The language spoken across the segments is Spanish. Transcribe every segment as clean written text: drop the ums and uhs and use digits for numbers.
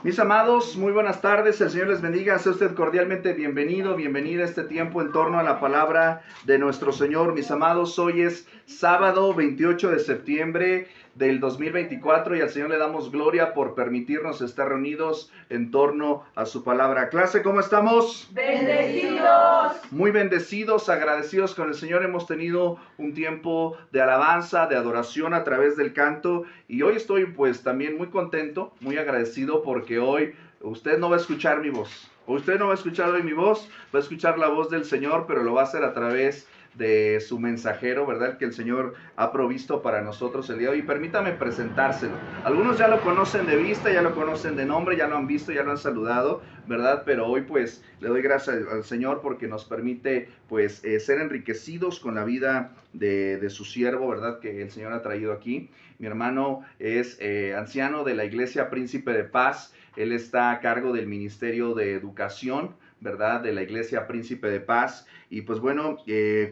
Mis amados, muy buenas tardes, el Señor les bendiga, sea usted cordialmente bienvenido, bienvenida a este tiempo en torno a la palabra de nuestro Señor. Mis amados, hoy es sábado 28 de septiembre del 2024 y al Señor le damos gloria por permitirnos estar reunidos en torno a su palabra. Clase, ¿cómo estamos? Bendecidos. Muy bendecidos, agradecidos con el Señor. Hemos tenido un tiempo de alabanza, de adoración a través del canto y hoy estoy pues también muy contento, muy agradecido porque hoy usted no va a escuchar mi voz. Usted no va a escuchar hoy mi voz, va a escuchar la voz del Señor, pero lo va a hacer a través de su mensajero, ¿verdad? Que el Señor ha provisto para nosotros el día de hoy. Permítame presentárselo. Algunos ya lo conocen de vista, ya lo conocen de nombre, ya lo han visto, ya lo han saludado, ¿verdad? Pero hoy pues le doy gracias al Señor porque nos permite pues ser enriquecidos con la vida de su siervo, ¿verdad? Que el Señor ha traído aquí. Mi hermano es anciano de la Iglesia Príncipe de Paz. Él está a cargo del Ministerio de Educación, ¿verdad? De la Iglesia Príncipe de Paz. Y pues bueno,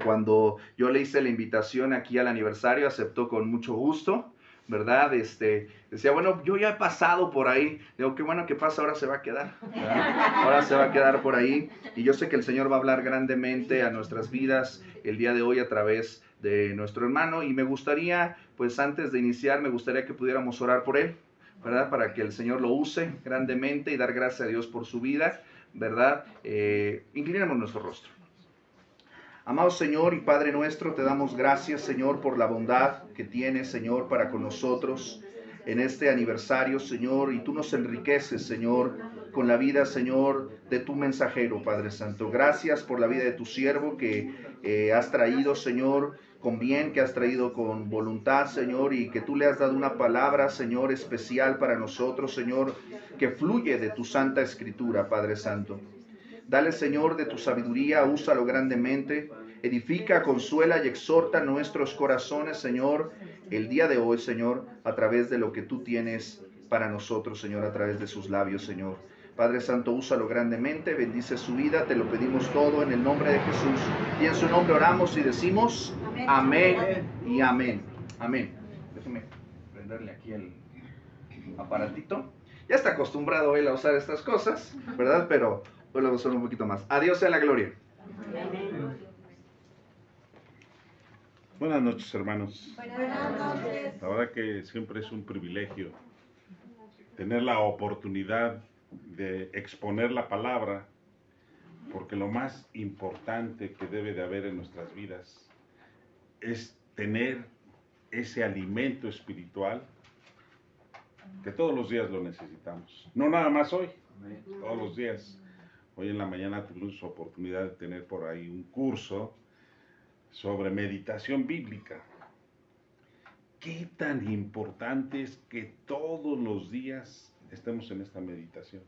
cuando yo le hice la invitación aquí al aniversario, aceptó con mucho gusto, ¿verdad? Decía, bueno, yo ya he pasado por ahí. Digo, qué bueno que pasa, ahora se va a quedar, ¿verdad? Ahora se va a quedar por ahí. Y yo sé que el Señor va a hablar grandemente a nuestras vidas el día de hoy a través de nuestro hermano. Y me gustaría, pues antes de iniciar, me gustaría que pudiéramos orar por él, ¿verdad? Para que el Señor lo use grandemente y dar gracias a Dios por su vida, ¿verdad? Inclinemos nuestro rostro. Amado Señor y Padre nuestro, te damos gracias, Señor, por la bondad que tienes, Señor, para con nosotros en este aniversario, Señor, y tú nos enriqueces, Señor, con la vida, Señor, de tu mensajero, Padre Santo. Gracias por la vida de tu siervo que has traído, Señor, con bien, que has traído con voluntad, Señor, y que tú le has dado una palabra, Señor, especial para nosotros, Señor, que fluye de tu santa escritura, Padre Santo. Dale, Señor, de tu sabiduría, úsalo grandemente. Edifica, consuela y exhorta nuestros corazones, Señor, el día de hoy, Señor, a través de lo que tú tienes para nosotros, Señor, a través de sus labios, Señor. Padre Santo, úsalo grandemente, bendice su vida, te lo pedimos todo en el nombre de Jesús. Y en su nombre oramos y decimos amén y amén. Amén. Déjeme prenderle aquí el aparatito. Ya está acostumbrado él a usar estas cosas, ¿verdad? Pero hoy lo vamos a usar un poquito más. A Dios sea la gloria. Buenas noches, hermanos. Buenas noches. La verdad que siempre es un privilegio tener la oportunidad de exponer la palabra, porque lo más importante que debe de haber en nuestras vidas es tener ese alimento espiritual que todos los días lo necesitamos. No nada más hoy, todos los días. Hoy en la mañana tuvimos oportunidad de tener por ahí un curso sobre meditación bíblica. ¿Qué tan importante es que todos los días estemos en esta meditación?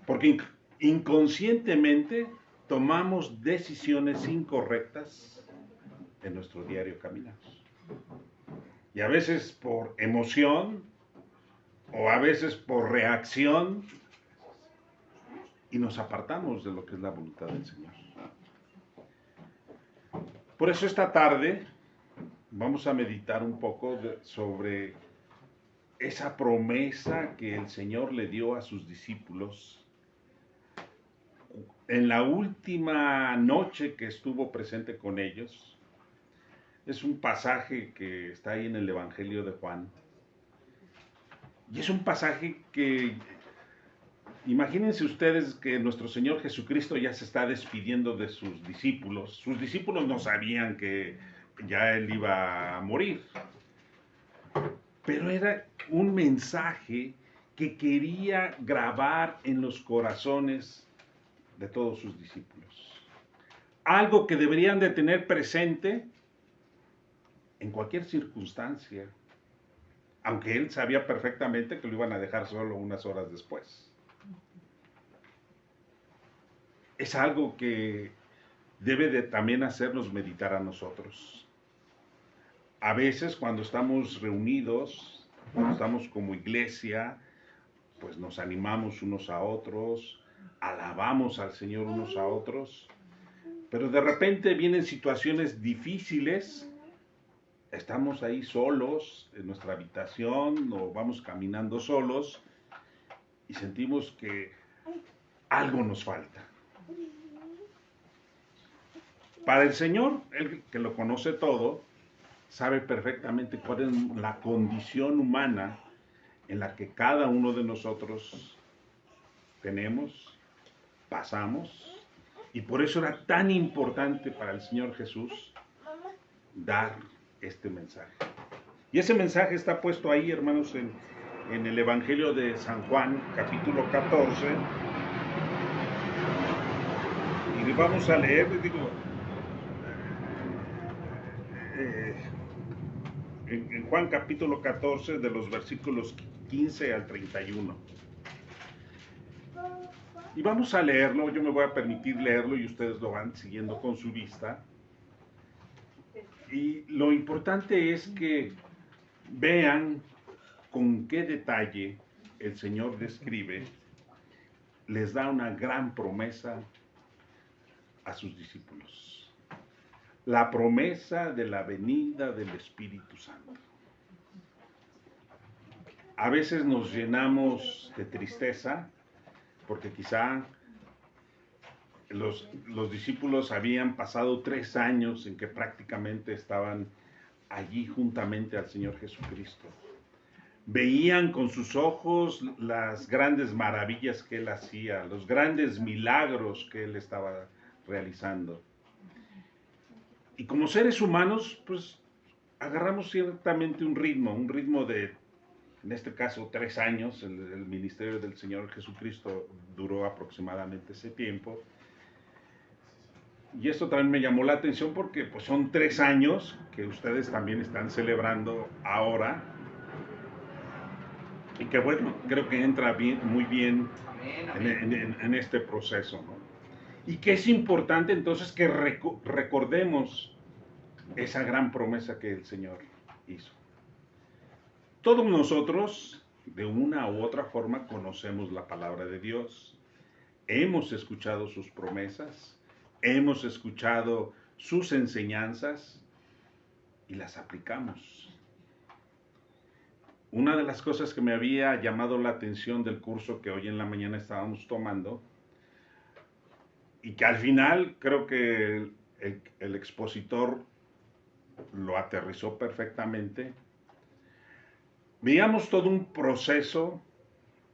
Porque inconscientemente tomamos decisiones incorrectas en nuestro diario caminar. Y a veces por emoción o a veces por reacción y nos apartamos de lo que es la voluntad del Señor. Por eso esta tarde vamos a meditar un poco sobre esa promesa que el Señor le dio a sus discípulos en la última noche que estuvo presente con ellos. Es un pasaje que está ahí en el Evangelio de Juan. Y es un pasaje que, imagínense ustedes que nuestro Señor Jesucristo ya se está despidiendo de sus discípulos. Sus discípulos no sabían que ya Él iba a morir. Pero era un mensaje que quería grabar en los corazones de todos sus discípulos. Algo que deberían de tener presente en cualquier circunstancia, aunque él sabía perfectamente que lo iban a dejar solo unas horas después. Es algo que debe de también hacernos meditar a nosotros. A veces cuando estamos reunidos, cuando estamos como iglesia, pues nos animamos unos a otros, alabamos al Señor unos a otros, pero de repente vienen situaciones difíciles estamos ahí solos en nuestra habitación o vamos caminando solos y sentimos que algo nos falta. Para el Señor, Él que lo conoce todo, sabe perfectamente cuál es la condición humana en la que cada uno de nosotros tenemos, pasamos, y por eso era tan importante para el Señor Jesús dar este mensaje. Y ese mensaje está puesto ahí, hermanos, en el Evangelio de San Juan, capítulo 14. Y vamos a leer, digo, en Juan capítulo 14, de los versículos 15 al 31. Y vamos a leerlo, yo me voy a permitir leerlo y ustedes lo van siguiendo con su vista. Y lo importante es que vean con qué detalle el Señor describe, les da una gran promesa a sus discípulos. La promesa de la venida del Espíritu Santo. A veces nos llenamos de tristeza porque quizá los discípulos habían pasado 3 años en que prácticamente estaban allí juntamente al Señor Jesucristo. Veían con sus ojos las grandes maravillas que Él hacía, los grandes milagros que Él estaba realizando. Y como seres humanos, pues agarramos ciertamente un ritmo de, en este caso, 3 años. El ministerio del Señor Jesucristo duró aproximadamente ese tiempo. Y esto también me llamó la atención porque pues, son 3 años que ustedes también están celebrando ahora. Y que bueno, creo que entra bien, muy bien en este proceso, ¿no? Y que es importante entonces que recordemos esa gran promesa que el Señor hizo. Todos nosotros, de una u otra forma, conocemos la palabra de Dios. Hemos escuchado sus promesas, hemos escuchado sus enseñanzas y las aplicamos. Una de las cosas que me había llamado la atención del curso que hoy en la mañana estábamos tomando, y que al final creo que el expositor lo aterrizó perfectamente, veíamos todo un proceso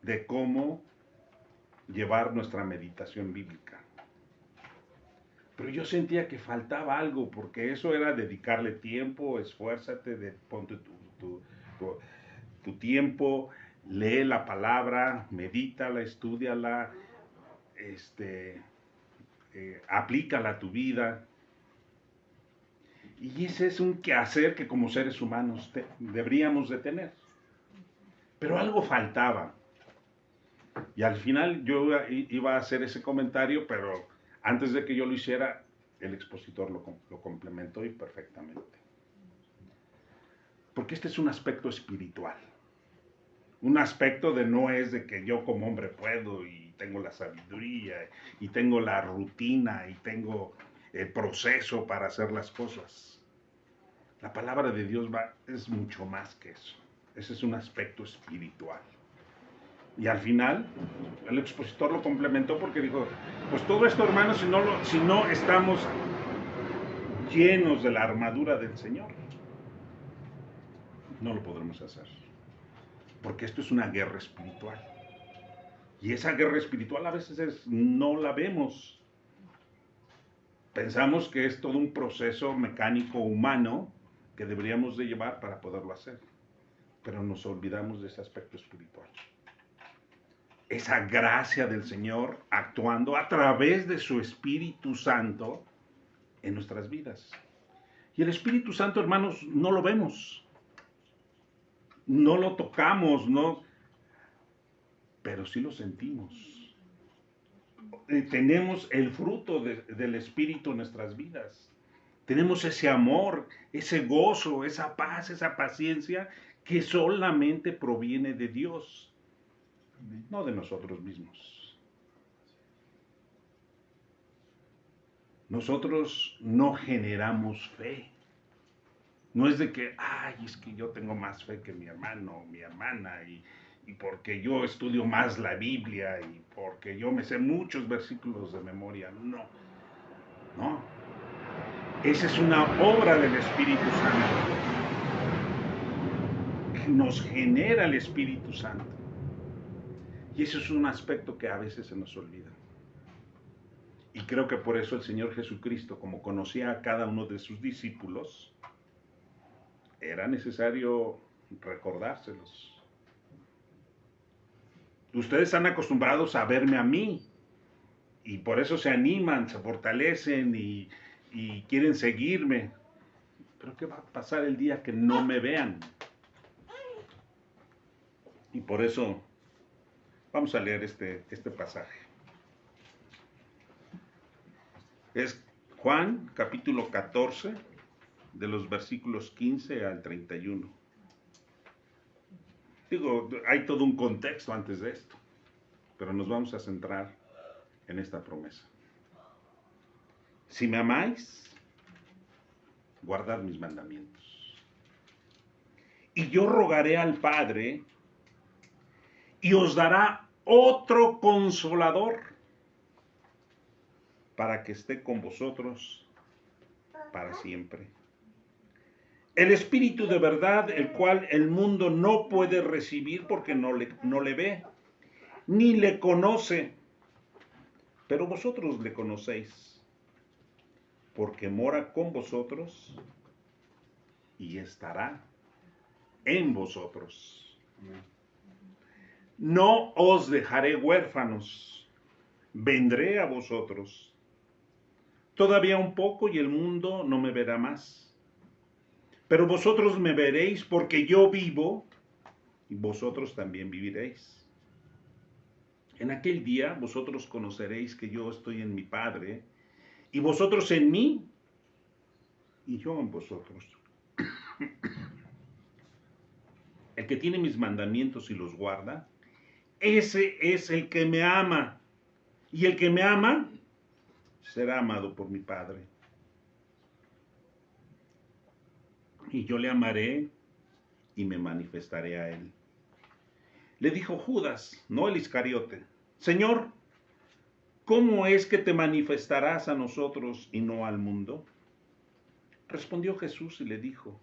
de cómo llevar nuestra meditación bíblica. Pero yo sentía que faltaba algo, porque eso era dedicarle tiempo, esfuérzate, ponte tu tiempo, lee la palabra, medítala, estúdiala, aplícala a tu vida. Y ese es un quehacer que como seres humanos deberíamos de tener. Pero algo faltaba. Y al final yo iba a hacer ese comentario, pero antes de que yo lo hiciera, el expositor lo complementó y perfectamente. Porque este es un aspecto espiritual. Un aspecto de no es de que yo como hombre puedo y tengo la sabiduría y tengo la rutina y tengo el proceso para hacer las cosas. La palabra de Dios es mucho más que eso. Ese es un aspecto espiritual. Y al final, el expositor lo complementó porque dijo, pues todo esto, hermanos, si no estamos llenos de la armadura del Señor, no lo podremos hacer. Porque esto es una guerra espiritual. Y esa guerra espiritual a veces no la vemos. Pensamos que es todo un proceso mecánico humano que deberíamos de llevar para poderlo hacer. Pero nos olvidamos de ese aspecto espiritual. Esa gracia del Señor actuando a través de su Espíritu Santo en nuestras vidas. Y el Espíritu Santo, hermanos, no lo vemos. No lo tocamos, no, pero sí lo sentimos. Tenemos el fruto del Espíritu en nuestras vidas. Tenemos ese amor, ese gozo, esa paz, esa paciencia que solamente proviene de Dios, no de nosotros mismos. Nosotros no generamos fe. No es de que, ay, es que yo tengo más fe que mi hermano o mi hermana y porque yo estudio más la Biblia y porque yo me sé muchos versículos de memoria. No, no. Esa es una obra del Espíritu Santo que nos genera el Espíritu Santo. Y eso es un aspecto que a veces se nos olvida. Y creo que por eso el Señor Jesucristo, como conocía a cada uno de sus discípulos, era necesario recordárselos. Ustedes están acostumbrados a verme a mí y por eso se animan, se fortalecen y quieren seguirme. Pero ¿qué va a pasar el día que no me vean? Y por eso vamos a leer este pasaje. Es Juan capítulo 14, de los versículos 15 al 31. Digo, hay todo un contexto antes de esto, pero nos vamos a centrar en esta promesa. Si me amáis, guardad mis mandamientos. Y yo rogaré al Padre, y os dará otro consolador, para que esté con vosotros para siempre. El Espíritu de verdad, el cual el mundo no puede recibir porque no le ve, ni le conoce, pero vosotros le conocéis, porque mora con vosotros y estará en vosotros. No os dejaré huérfanos, vendré a vosotros. Todavía un poco y el mundo no me verá más. Pero vosotros me veréis porque yo vivo y vosotros también viviréis. En aquel día vosotros conoceréis que yo estoy en mi Padre y vosotros en mí y yo en vosotros. El que tiene mis mandamientos y los guarda, ese es el que me ama. Y el que me ama será amado por mi Padre. Y yo le amaré y me manifestaré a él. Le dijo Judas, no el Iscariote: Señor, ¿cómo es que te manifestarás a nosotros y no al mundo? Respondió Jesús y le dijo: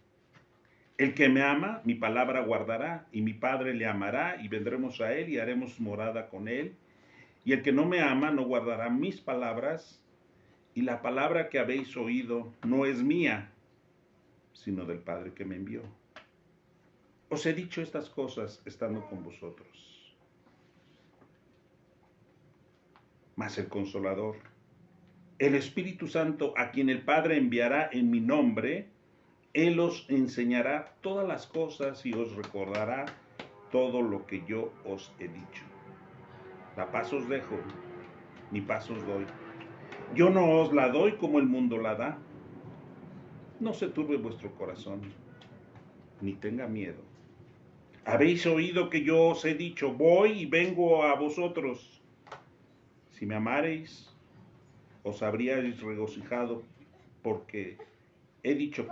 el que me ama, mi palabra guardará, y mi Padre le amará, y vendremos a él y haremos morada con él. Y el que no me ama, no guardará mis palabras, y la palabra que habéis oído no es mía, sino del Padre que me envió. Os he dicho estas cosas estando con vosotros. Mas el Consolador, el Espíritu Santo, a quien el Padre enviará en mi nombre, Él os enseñará todas las cosas y os recordará todo lo que yo os he dicho. La paz os dejo, mi paz os doy. Yo no os la doy como el mundo la da. No se turbe vuestro corazón, ni tenga miedo. Habéis oído que yo os he dicho: voy y vengo a vosotros. Si me amareis, os habríais regocijado, porque he dicho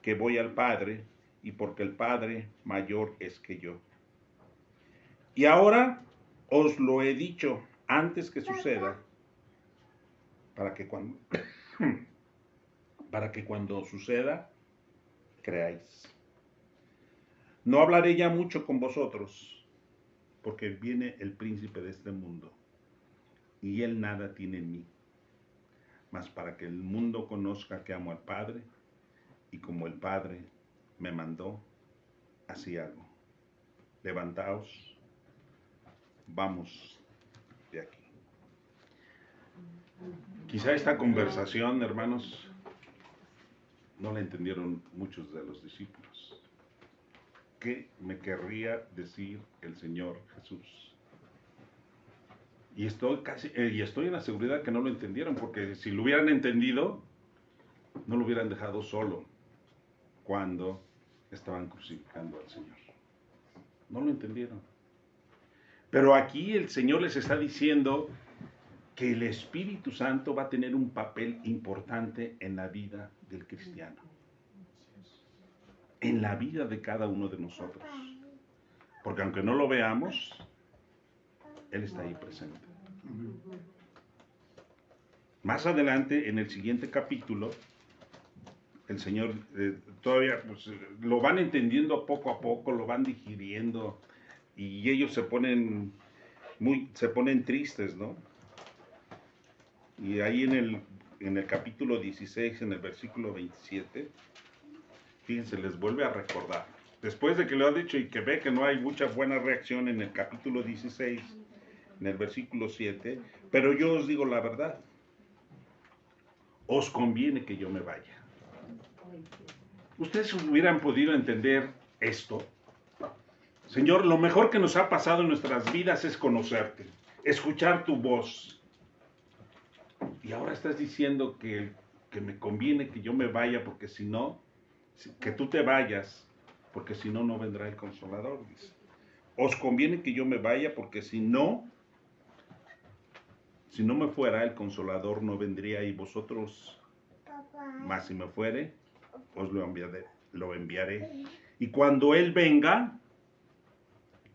que voy al Padre, y porque el Padre mayor es que yo. Y ahora os lo he dicho antes que suceda, para que cuando suceda, creáis. No hablaré ya mucho con vosotros, porque viene el príncipe de este mundo, y él nada tiene en mí. Mas para que el mundo conozca que amo al Padre, y como el Padre me mandó, así hago. Levantaos, vamos de aquí. Quizá esta conversación, hermanos, no la entendieron muchos de los discípulos. ¿Qué me querría decir el Señor Jesús? Y estoy en la seguridad que no lo entendieron, porque si lo hubieran entendido, no lo hubieran dejado solo cuando estaban crucificando al Señor. No lo entendieron. Pero aquí el Señor les está diciendo que el Espíritu Santo va a tener un papel importante en la vida del cristiano. en la vida de cada uno de nosotros. Porque aunque no lo veamos, Él está ahí presente. Más adelante, en el siguiente capítulo, el Señor todavía pues, lo van entendiendo poco a poco, lo van digiriendo, y ellos se ponen tristes, ¿no? Y ahí en el capítulo 16, en el versículo 27, fíjense, les vuelve a recordar. Después de que lo ha dicho y que ve que no hay mucha buena reacción en el capítulo 16, en el versículo 7, pero yo os digo la verdad, os conviene que yo me vaya. ¿Ustedes hubieran podido entender esto? Señor, lo mejor que nos ha pasado en nuestras vidas es conocerte, escuchar tu voz. Y ahora estás diciendo que me conviene que yo me vaya, porque si no, que tú te vayas, porque si no, no vendrá el Consolador, dice. Os conviene que yo me vaya, porque si no me fuera, el Consolador no vendría, y vosotros, mas si me fuere, os lo enviaré. Y cuando Él venga,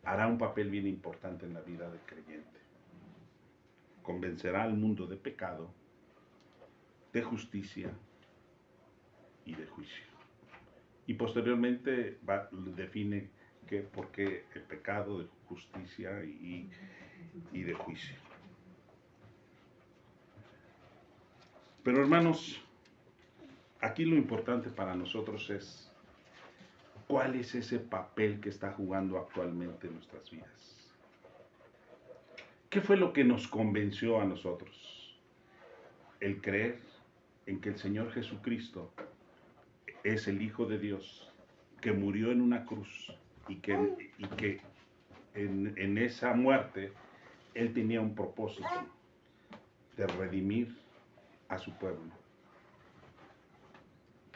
hará un papel bien importante en la vida del creyente. Convencerá al mundo de pecado, de justicia y de juicio. Y posteriormente define por qué el pecado, de justicia y de juicio. Pero hermanos, aquí lo importante para nosotros es cuál es ese papel que está jugando actualmente en nuestras vidas. ¿Qué fue lo que nos convenció a nosotros? El creer en que el Señor Jesucristo es el Hijo de Dios, que murió en una cruz y que en esa muerte Él tenía un propósito de redimir a su pueblo.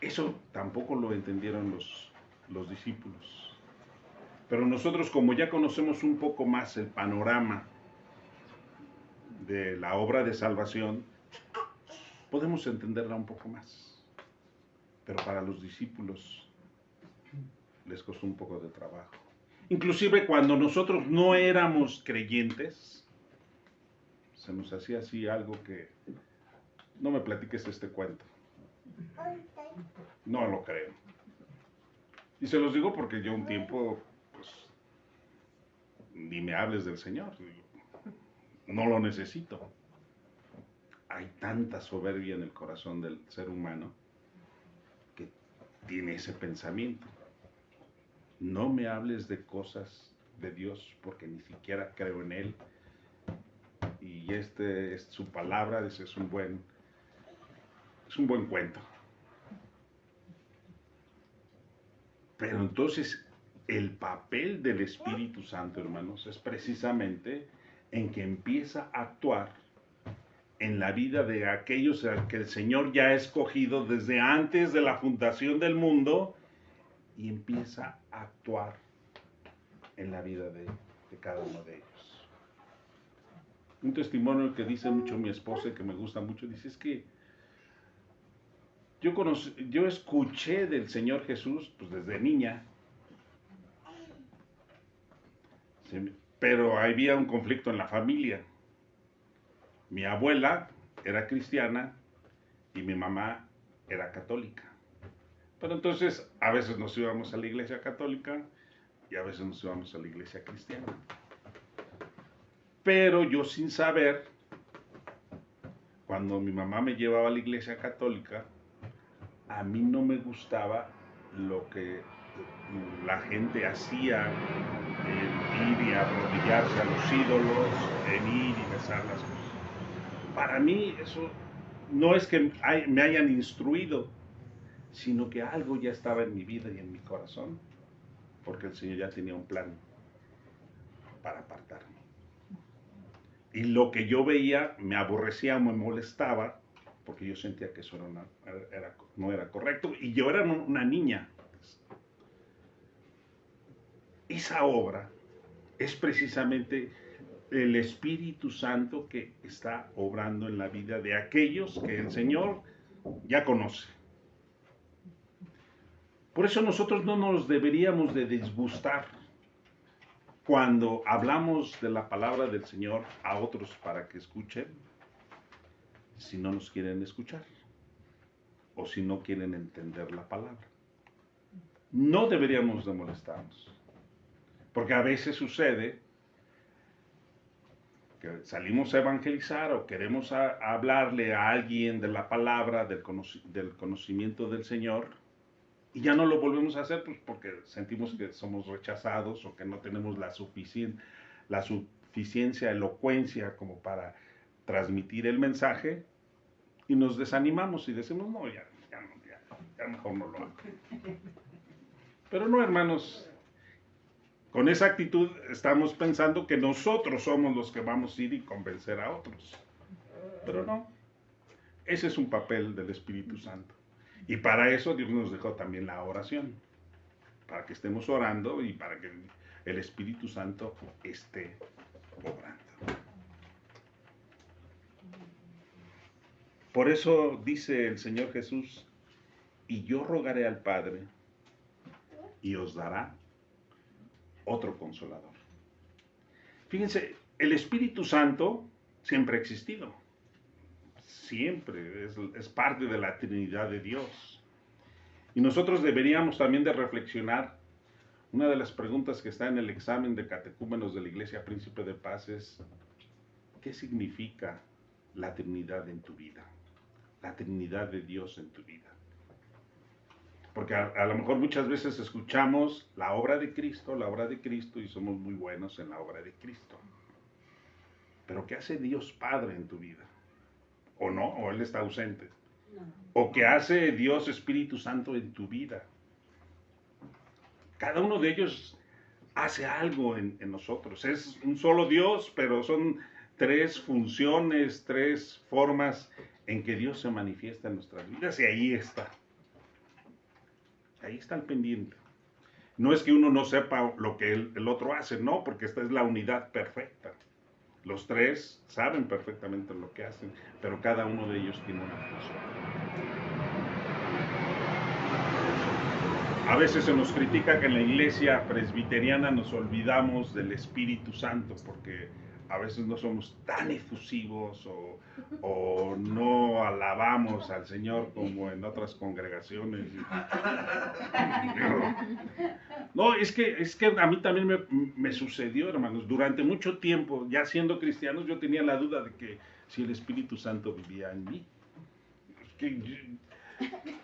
Eso tampoco lo entendieron los discípulos. Pero nosotros, como ya conocemos un poco más el panorama de la obra de salvación, podemos entenderla un poco más. Pero para los discípulos les costó un poco de trabajo. Inclusive cuando nosotros no éramos creyentes, se nos hacía así algo que, no me platiques este cuento. No lo creo. Y se los digo porque yo un tiempo, pues, ni me hables del Señor. No lo necesito. Hay tanta soberbia en el corazón del ser humano que tiene ese pensamiento. No me hables de cosas de Dios porque ni siquiera creo en Él. Y es su palabra, es un buen cuento. Pero entonces el papel del Espíritu Santo, hermanos, es precisamente en que empieza a actuar en la vida de aquellos a que el Señor ya ha escogido desde antes de la fundación del mundo, y empieza a actuar en la vida de cada uno de ellos. Un testimonio que dice mucho mi esposa y que me gusta mucho, dice, es que yo escuché del Señor Jesús pues desde niña, pero había un conflicto en la familia. Mi abuela era cristiana y mi mamá era católica. Pero entonces a veces nos íbamos a la iglesia católica y a veces nos íbamos a la iglesia cristiana. Pero yo sin saber, cuando mi mamá me llevaba a la iglesia católica, a mí no me gustaba lo que la gente hacía, en ir y arrodillarse a los ídolos, en ir y besar las cosas. Para mí eso no es que me hayan instruido, sino que algo ya estaba en mi vida y en mi corazón, porque el Señor ya tenía un plan para apartarme. Y lo que yo veía me aborrecía, me molestaba, porque yo sentía que eso no era correcto, y yo era una niña. Esa obra es precisamente el Espíritu Santo que está obrando en la vida de aquellos que el Señor ya conoce. Por eso nosotros no nos deberíamos de disgustar cuando hablamos de la palabra del Señor a otros para que escuchen, si no nos quieren escuchar o si no quieren entender la palabra. No deberíamos de molestarnos, porque a veces sucede que salimos a evangelizar o queremos hablarle a alguien de la palabra, del conocimiento del Señor, y ya no lo volvemos a hacer pues porque sentimos que somos rechazados o que no tenemos la suficiencia, elocuencia como para transmitir el mensaje, y nos desanimamos y decimos, no, ya mejor no lo hago. Pero no, hermanos, con esa actitud estamos pensando que nosotros somos los que vamos a ir y convencer a otros. Pero no, ese es un papel del Espíritu Santo. Y para eso Dios nos dejó también la oración, para que estemos orando y para que el Espíritu Santo esté obrando. Por eso dice el Señor Jesús, y yo rogaré al Padre y os dará otro consolador. Fíjense, el Espíritu Santo siempre ha existido. Siempre es parte de la Trinidad de Dios. Y nosotros deberíamos también de reflexionar. Una de las preguntas que está en el examen de catecúmenos de la Iglesia Príncipe de Paz es, ¿qué significa la Trinidad en tu vida? La Trinidad de Dios en tu vida. Porque a lo mejor muchas veces escuchamos la obra de Cristo, y somos muy buenos en la obra de Cristo. Pero ¿qué hace Dios Padre en tu vida? ¿O no? ¿O Él está ausente? ¿O qué hace Dios Espíritu Santo en tu vida? Cada uno de ellos hace algo en nosotros. Es un solo Dios, pero son tres funciones, tres formas en que Dios se manifiesta en nuestras vidas, y ahí está. Ahí está el pendiente. No es que uno no sepa lo que el otro hace, no, porque esta es la unidad perfecta. Los tres saben perfectamente lo que hacen, pero cada uno de ellos tiene una función. A veces se nos critica que en la iglesia presbiteriana nos olvidamos del Espíritu Santo, porque a veces no somos tan efusivos o no alabamos al Señor como en otras congregaciones. No, es que a mí también me sucedió, hermanos. Durante mucho tiempo, ya siendo cristianos, yo tenía la duda de que si el Espíritu Santo vivía en mí.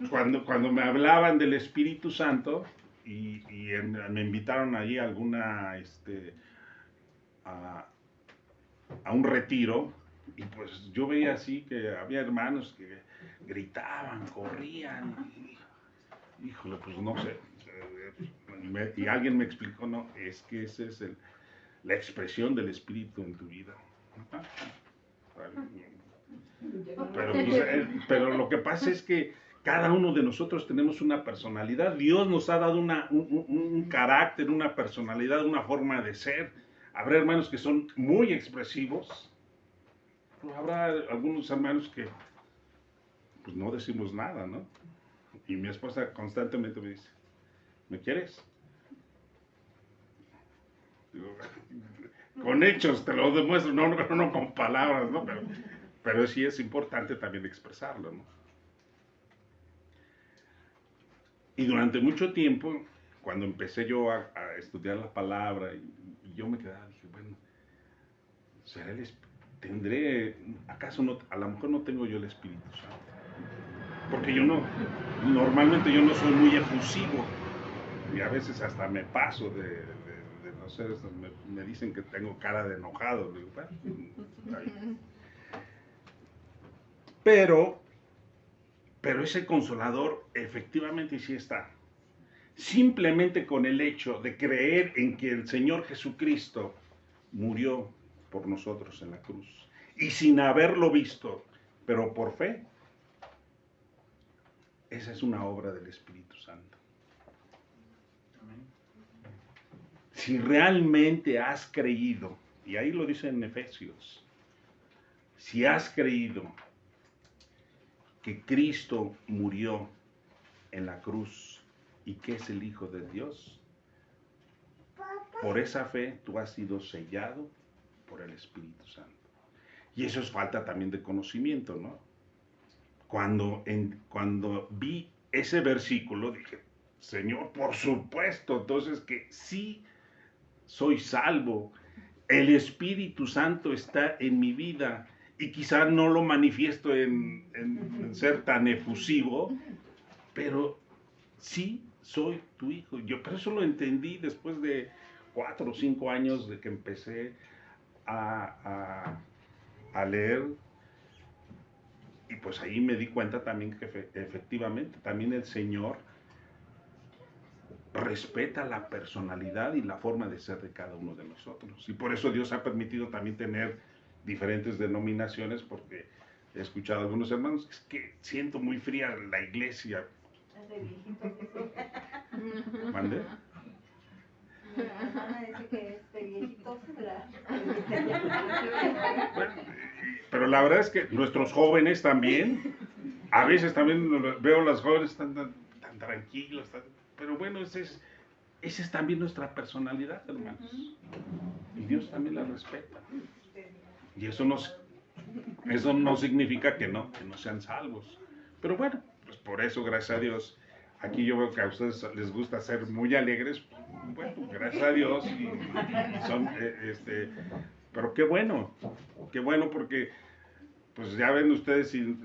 Cuando me hablaban del Espíritu Santo y me invitaron allí a un retiro, y pues yo veía así que había hermanos que gritaban, corrían, y, híjole, pues no sé, y alguien me explicó, no, es que esa es la expresión del Espíritu en tu vida. Pero lo que pasa es que cada uno de nosotros tenemos una personalidad. Dios nos ha dado un carácter, una personalidad, una forma de ser. Habrá hermanos que son muy expresivos, pero habrá algunos hermanos que pues no decimos nada, ¿no? Y mi esposa constantemente me dice, ¿me quieres? Digo, con hechos te lo demuestro, no con palabras, ¿no? Pero sí es importante también expresarlo, ¿no? Y durante mucho tiempo, cuando empecé yo a estudiar la palabra, y yo me quedaba, dije, bueno, ¿será acaso no, a lo mejor no tengo yo el Espíritu Santo? Porque normalmente yo no soy muy efusivo, y a veces hasta me paso de no sé, me dicen que tengo cara de enojado, digo, bueno, pero ese consolador efectivamente sí está. Simplemente con el hecho de creer en que el Señor Jesucristo murió por nosotros en la cruz, y sin haberlo visto, pero por fe, esa es una obra del Espíritu Santo. Si realmente has creído, y ahí lo dice en Efesios, si has creído que Cristo murió en la cruz ¿Y qué es el Hijo de Dios? Por esa fe tú has sido sellado por el Espíritu Santo. Y eso es falta también de conocimiento, ¿no? Cuando vi ese versículo dije, Señor, por supuesto, entonces que sí soy salvo. El Espíritu Santo está en mi vida y quizá no lo manifiesto en ser tan efusivo, pero sí soy tu hijo. Yo por eso lo entendí después de 4 o 5 años de que empecé a leer, y pues ahí me di cuenta también que efectivamente también el Señor respeta la personalidad y la forma de ser de cada uno de nosotros. Y por eso Dios ha permitido también tener diferentes denominaciones, porque he escuchado a algunos hermanos, es que siento muy fría la iglesia. ¿Mande? Mi hermana dice que es de viejitos. Bueno, pero la verdad es que nuestros jóvenes también, a veces también veo a los jóvenes tan tranquilos, pero bueno, esa es también nuestra personalidad, hermanos. Y Dios también la respeta. Y eso no significa que no sean salvos. Pero bueno, pues por eso, gracias a Dios, aquí yo veo que a ustedes les gusta ser muy alegres. Bueno, gracias a Dios. Y son, pero qué bueno porque pues ya ven ustedes, si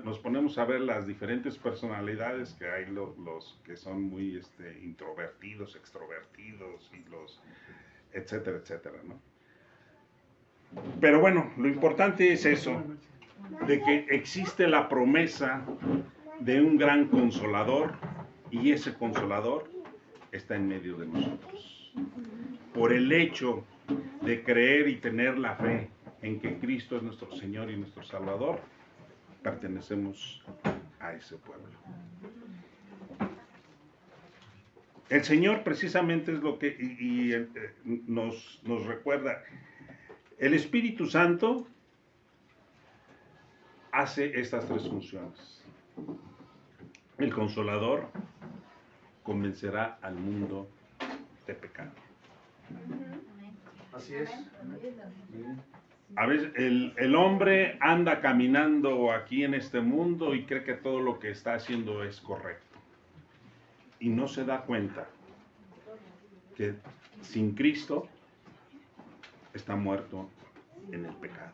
nos ponemos a ver las diferentes personalidades que hay, los que son muy introvertidos, extrovertidos, y los etcétera, etcétera, ¿no? Pero bueno, lo importante es eso, de que existe la promesa de un gran consolador, y ese consolador está en medio de nosotros. Por el hecho de creer y tener la fe en que Cristo es nuestro Señor y nuestro Salvador, pertenecemos a ese pueblo. El Señor precisamente es lo que nos recuerda. El Espíritu Santo hace estas 3 funciones. El Consolador convencerá al mundo de pecado. Así es. A veces el hombre anda caminando aquí en este mundo y cree que todo lo que está haciendo es correcto. Y no se da cuenta que sin Cristo está muerto en el pecado.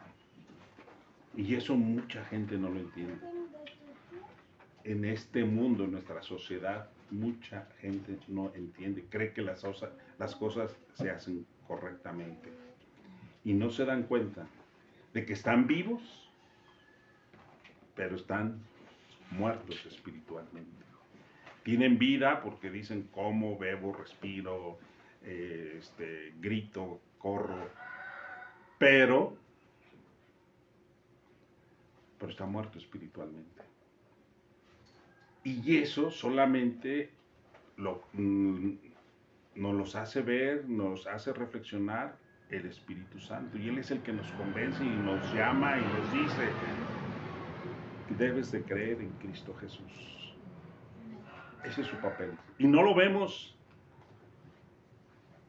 Y eso mucha gente no lo entiende. En este mundo, en nuestra sociedad, mucha gente no entiende, cree que las cosas se hacen correctamente. Y no se dan cuenta de que están vivos, pero están muertos espiritualmente. Tienen vida porque dicen como, bebo, respiro, grito, corro, pero está muerto espiritualmente. Y eso solamente nos los hace ver, nos hace reflexionar el Espíritu Santo. Y Él es el que nos convence y nos llama y nos dice que debes de creer en Cristo Jesús. Ese es su papel. Y no lo vemos,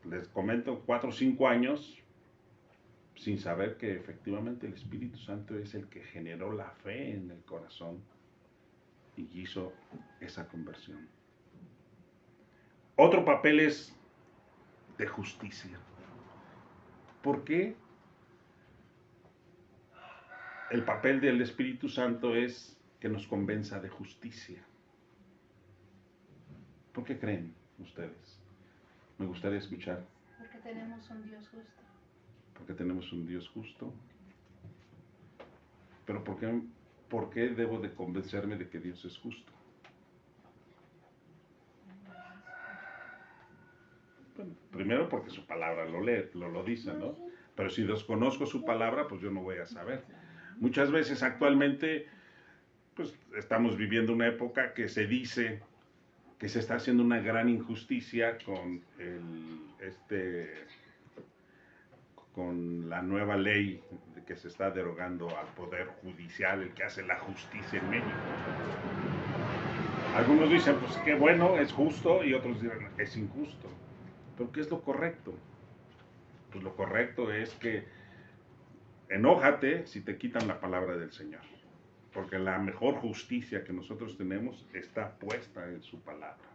les comento, 4 o 5 años, sin saber que efectivamente el Espíritu Santo es el que generó la fe en el corazón y hizo esa conversión. Otro papel es de justicia. ¿Por qué el papel del Espíritu Santo es que nos convenza de justicia? ¿Por qué creen ustedes? Me gustaría escuchar. Porque tenemos un Dios justo. Porque tenemos un Dios justo. Pero ¿por qué debo de convencerme de que Dios es justo? Bueno, primero porque su palabra lo dice, ¿no? Pero si desconozco su palabra, pues yo no voy a saber. Muchas veces actualmente, pues estamos viviendo una época que se dice que se está haciendo una gran injusticia con con la nueva ley que se está derogando al Poder Judicial, el que hace la justicia en México. Algunos dicen, pues qué bueno, es justo, y otros dirán, es injusto. Pero ¿qué es lo correcto? Pues lo correcto es que enójate si te quitan la palabra del Señor. Porque la mejor justicia que nosotros tenemos está puesta en su palabra.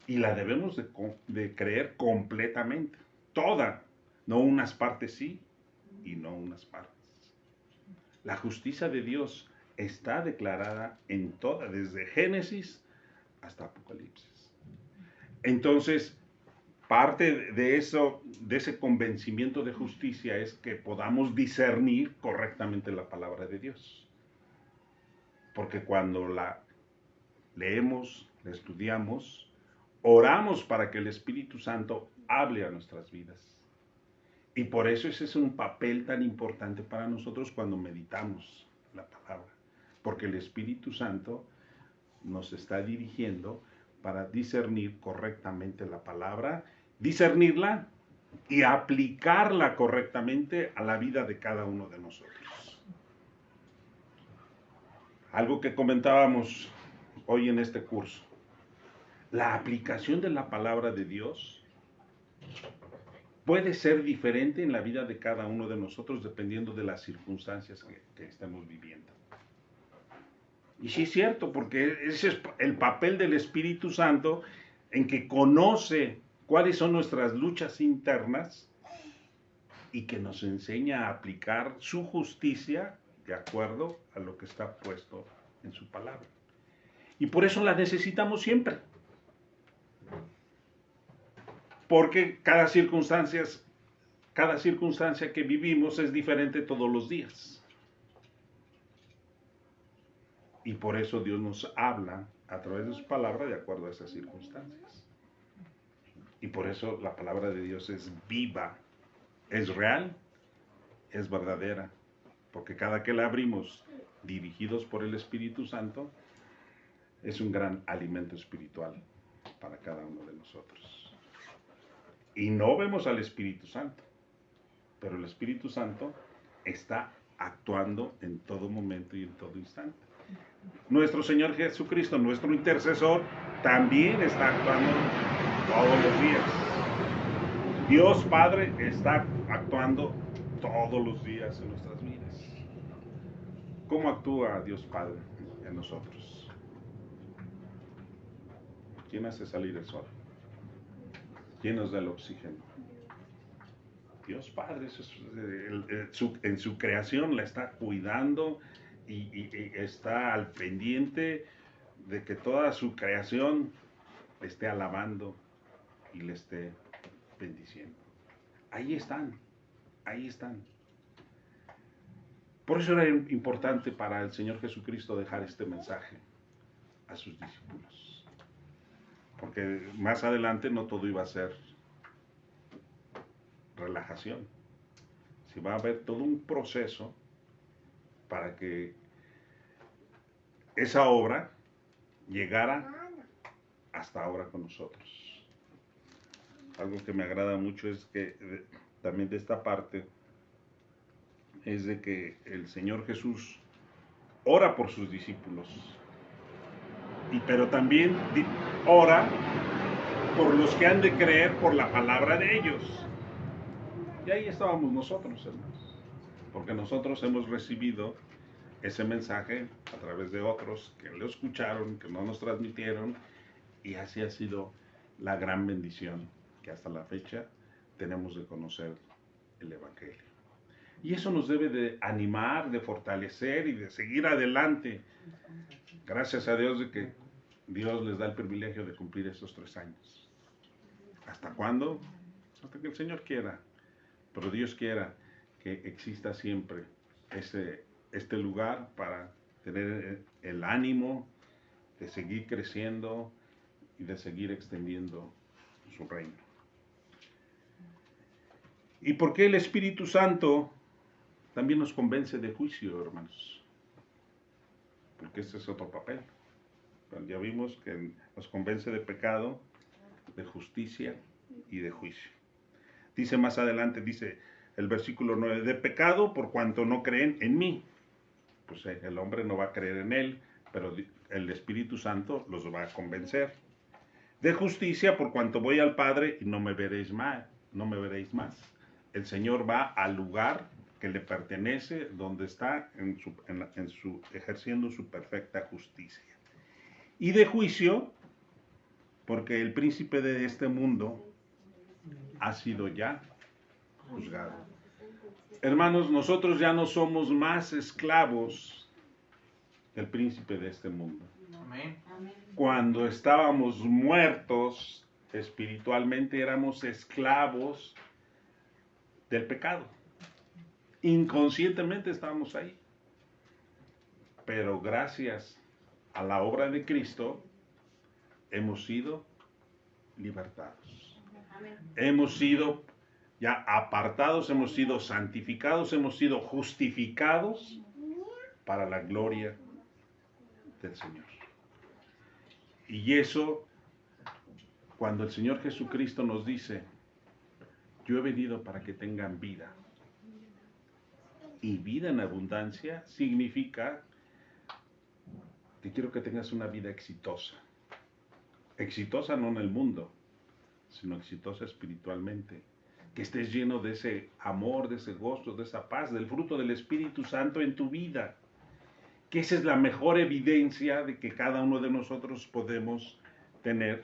Y la debemos de creer completamente. Toda. No unas partes sí y no unas partes. La justicia de Dios está declarada en toda, desde Génesis hasta Apocalipsis. Entonces, parte de eso, de ese convencimiento de justicia es que podamos discernir correctamente la palabra de Dios. Porque cuando la leemos, la estudiamos, oramos para que el Espíritu Santo hable a nuestras vidas. Y por eso ese es un papel tan importante para nosotros cuando meditamos la palabra. Porque el Espíritu Santo nos está dirigiendo para discernir correctamente la palabra, discernirla y aplicarla correctamente a la vida de cada uno de nosotros. Algo que comentábamos hoy en este curso. La aplicación de la palabra de Dios puede ser diferente en la vida de cada uno de nosotros dependiendo de las circunstancias que estemos viviendo. Y sí es cierto, porque ese es el papel del Espíritu Santo en que conoce cuáles son nuestras luchas internas y que nos enseña a aplicar su justicia de acuerdo a lo que está puesto en su palabra. Y por eso la necesitamos siempre. Porque cada circunstancia que vivimos es diferente todos los días. Y por eso Dios nos habla a través de su palabra de acuerdo a esas circunstancias. Y por eso la palabra de Dios es viva, es real, es verdadera. Porque cada que la abrimos, dirigidos por el Espíritu Santo, es un gran alimento espiritual para cada uno de nosotros. Y no vemos al Espíritu Santo, pero el Espíritu Santo está actuando en todo momento y en todo instante. Nuestro Señor Jesucristo, nuestro intercesor, también está actuando todos los días. Dios Padre está actuando todos los días en nuestras vidas. ¿Cómo actúa Dios Padre en nosotros? ¿Quién hace salir el sol? ¿Quién nos da el oxígeno? Dios Padre, eso es, en su creación la está cuidando y está al pendiente de que toda su creación le esté alabando y le esté bendiciendo. Ahí están, ahí están. Por eso era importante para el Señor Jesucristo dejar este mensaje a sus discípulos. Porque más adelante no todo iba a ser relajación. Si va a haber todo un proceso para que esa obra llegara hasta ahora con nosotros. Algo que me agrada mucho es que también de esta parte es de que el Señor Jesús ora por sus discípulos, pero también ora por los que han de creer por la palabra de ellos. Y ahí estábamos nosotros, hermanos, porque nosotros hemos recibido ese mensaje a través de otros que lo escucharon, que no nos transmitieron, y así ha sido la gran bendición que hasta la fecha tenemos de conocer el Evangelio. Y eso nos debe de animar, de fortalecer y de seguir adelante. Gracias a Dios de que Dios les da el privilegio de cumplir estos 3 años. ¿Hasta cuándo? Hasta que el Señor quiera. Pero Dios quiera que exista siempre este lugar para tener el ánimo de seguir creciendo y de seguir extendiendo su reino. ¿Y por qué el Espíritu Santo también nos convence de juicio, hermanos? Porque ese es otro papel. Pero ya vimos que nos convence de pecado, de justicia y de juicio. Dice más adelante, dice el versículo 9, de pecado por cuanto no creen en mí. Pues el hombre no va a creer en él, pero el Espíritu Santo los va a convencer. De justicia, por cuanto voy al Padre y no me veréis más. El Señor va al lugar que le pertenece, donde está ejerciendo su perfecta justicia. Y de juicio, porque el príncipe de este mundo ha sido ya juzgado. Hermanos, nosotros ya no somos más esclavos del príncipe de este mundo. Amén. Cuando estábamos muertos espiritualmente, éramos esclavos del pecado. Inconscientemente estábamos ahí. Pero gracias a la obra de Cristo, hemos sido libertados. Hemos sido ya apartados, hemos sido santificados, hemos sido justificados para la gloria del Señor. Y eso, cuando el Señor Jesucristo nos dice, yo he venido para que tengan vida, y vida en abundancia, significa que quiero que tengas una vida exitosa. Exitosa no en el mundo, sino exitosa espiritualmente. Que estés lleno de ese amor, de ese gozo, de esa paz, del fruto del Espíritu Santo en tu vida. Que esa es la mejor evidencia de que cada uno de nosotros podemos tener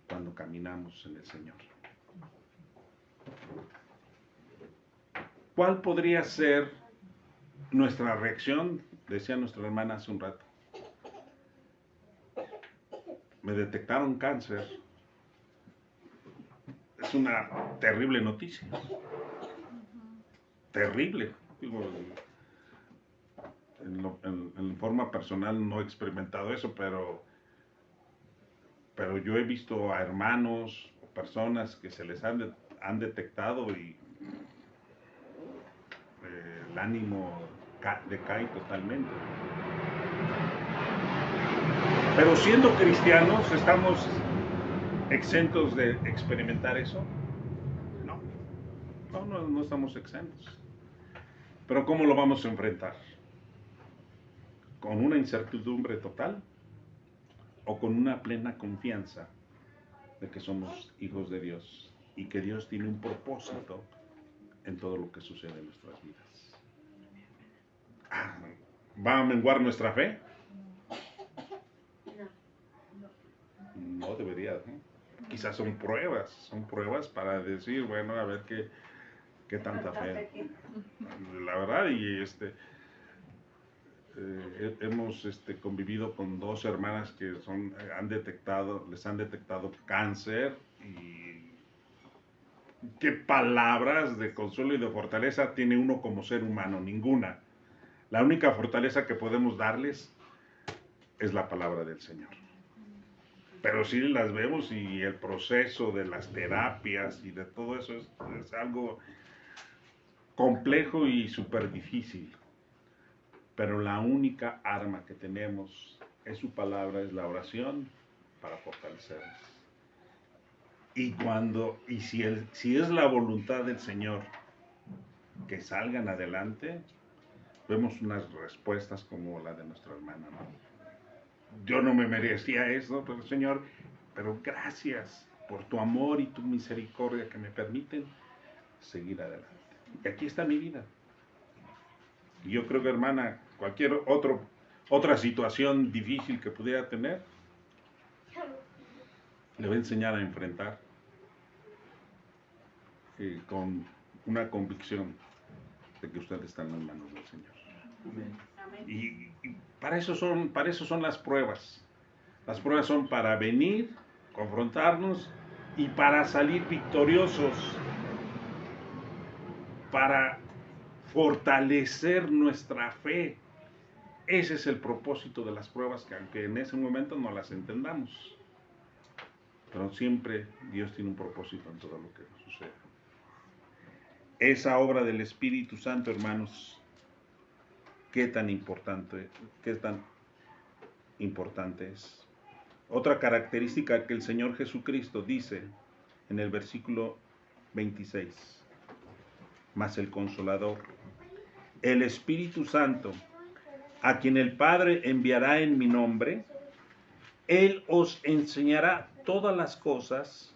cuando caminamos en el Señor. ¿Cuál podría ser nuestra reacción? Decía nuestra hermana hace un rato. Me detectaron cáncer. Es una terrible noticia. Terrible. Digo, en forma personal no he experimentado eso, pero yo he visto a hermanos o personas que se les han detectado y el ánimo decae totalmente. Pero siendo cristianos, ¿estamos exentos de experimentar eso? No estamos exentos. Pero ¿cómo lo vamos a enfrentar? ¿Con una incertidumbre total? ¿O con una plena confianza de que somos hijos de Dios y que Dios tiene un propósito en todo lo que sucede en nuestras vidas? ¿Va a menguar nuestra fe? No debería, ¿eh? Quizás son pruebas para decir, bueno, a ver qué tanta fe. La verdad, y hemos convivido con dos hermanas que les han detectado cáncer, y qué palabras de consuelo y de fortaleza tiene uno como ser humano. Ninguna. La única fortaleza que podemos darles es la palabra del Señor. Pero sí las vemos, y el proceso de las terapias y de todo eso es algo complejo y súper difícil. Pero la única arma que tenemos es su palabra, es la oración para fortalecernos. Y si es la voluntad del Señor que salgan adelante, vemos unas respuestas como la de nuestra hermana, ¿no? Yo no me merecía eso, pero Señor, pero gracias por tu amor y tu misericordia que me permiten seguir adelante. Y aquí está mi vida. Y yo creo que, hermana, cualquier otra situación difícil que pudiera tener, le va a enseñar a enfrentar con una convicción de que usted está en las manos del Señor. Amén. Y para eso son las pruebas. Las pruebas son para venir, confrontarnos y para salir victoriosos, para fortalecer nuestra fe. Ese es el propósito de las pruebas, que aunque en ese momento no las entendamos, pero siempre Dios tiene un propósito en todo lo que sucede. Esa obra del Espíritu Santo, hermanos, qué tan importante es. Otra característica que el Señor Jesucristo dice en el versículo 26, mas el Consolador, el Espíritu Santo, a quien el Padre enviará en mi nombre, Él os enseñará todas las cosas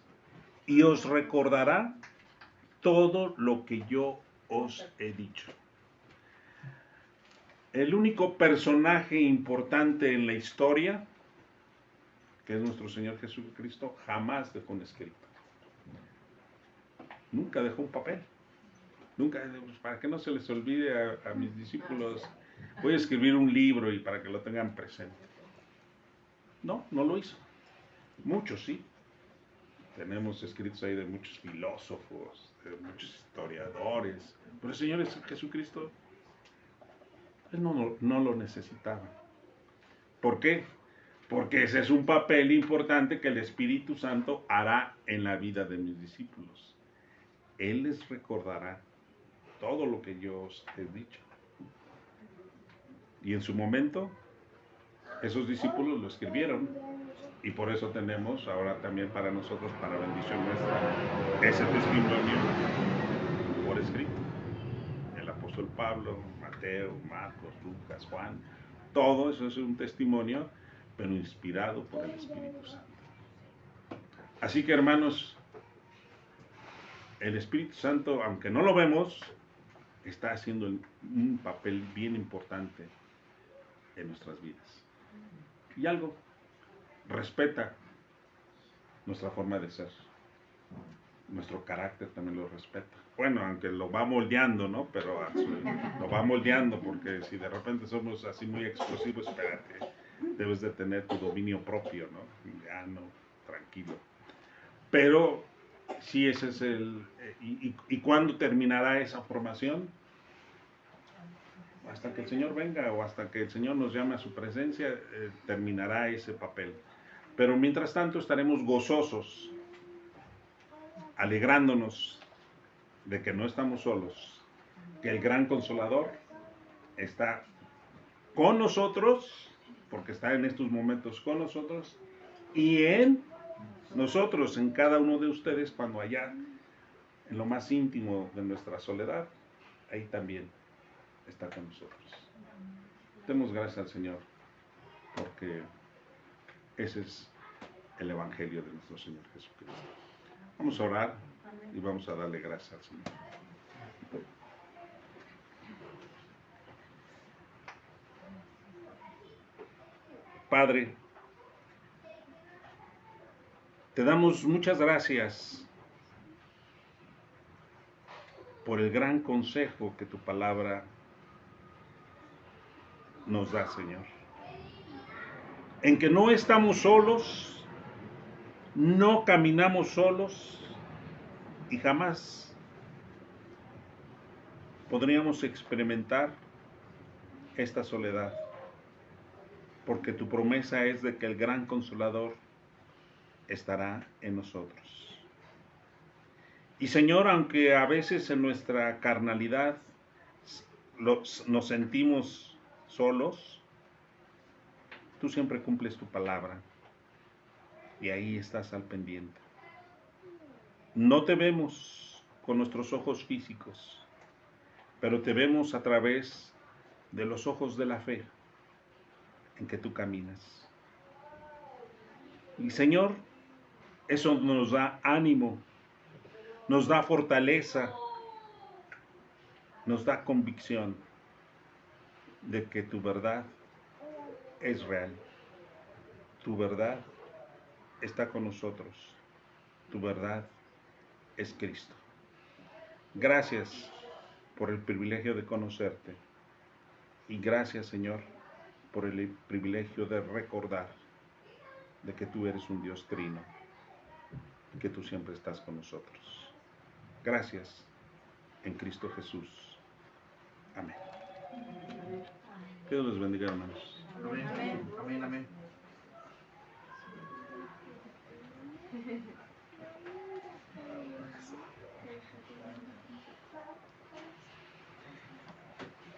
y os recordará todo lo que yo os he dicho. El único personaje importante en la historia, que es nuestro Señor Jesucristo, jamás dejó un escrito. Nunca dejó un papel. Nunca, para que no se les olvide a mis discípulos, voy a escribir un libro y para que lo tengan presente. No, no lo hizo. Muchos sí. Tenemos escritos ahí de muchos filósofos, de muchos historiadores. Pero el Señor Jesucristo, Él no lo necesitaba. ¿Por qué? Porque ese es un papel importante que el Espíritu Santo hará en la vida de mis discípulos. Él les recordará todo lo que yo os he dicho. Y en su momento, esos discípulos lo escribieron. Y por eso tenemos ahora también para nosotros, para bendición nuestra, ese testimonio por escrito. El apóstol Pablo, Mateo, Marcos, Lucas, Juan, todo eso es un testimonio, pero inspirado por el Espíritu Santo. Así que, hermanos, el Espíritu Santo, aunque no lo vemos, está haciendo un papel bien importante en nuestras vidas. Y algo, respeta nuestra forma de ser. Nuestro carácter también lo respeta. Bueno, aunque lo va moldeando, ¿no? Pero lo va moldeando, porque si de repente somos así muy explosivos, espérate, debes de tener tu dominio propio, ¿no? Ya no, tranquilo. Pero sí, ese es el... ¿Y cuándo terminará esa formación? Hasta que el Señor venga o hasta que el Señor nos llame a su presencia, terminará ese papel. Pero mientras tanto estaremos gozosos, alegrándonos de que no estamos solos, que el gran Consolador está con nosotros, porque está en estos momentos con nosotros, y en nosotros, en cada uno de ustedes, cuando allá, en lo más íntimo de nuestra soledad, ahí también está con nosotros. Demos gracias al Señor, porque ese es el Evangelio de nuestro Señor Jesucristo. Vamos a orar y vamos a darle gracias al Señor. Padre, te damos muchas gracias por el gran consejo que tu palabra nos da, Señor. En que no estamos solos, no caminamos solos y jamás podríamos experimentar esta soledad, porque tu promesa es de que el gran Consolador estará en nosotros. Y Señor, aunque a veces en nuestra carnalidad nos sentimos solos, tú siempre cumples tu palabra y ahí estás al pendiente. No te vemos con nuestros ojos físicos, pero te vemos a través de los ojos de la fe en que tú caminas. Y Señor, eso nos da ánimo, nos da fortaleza, nos da convicción de que tu verdad es real. Tu verdad está con nosotros. Tu verdad es Cristo. Gracias por el privilegio de conocerte. Y gracias, Señor, por el privilegio de recordar de que tú eres un Dios trino, que tú siempre estás con nosotros. Gracias en Cristo Jesús. Amén. Que Dios los bendiga, hermanos. Amén. Amén, amén.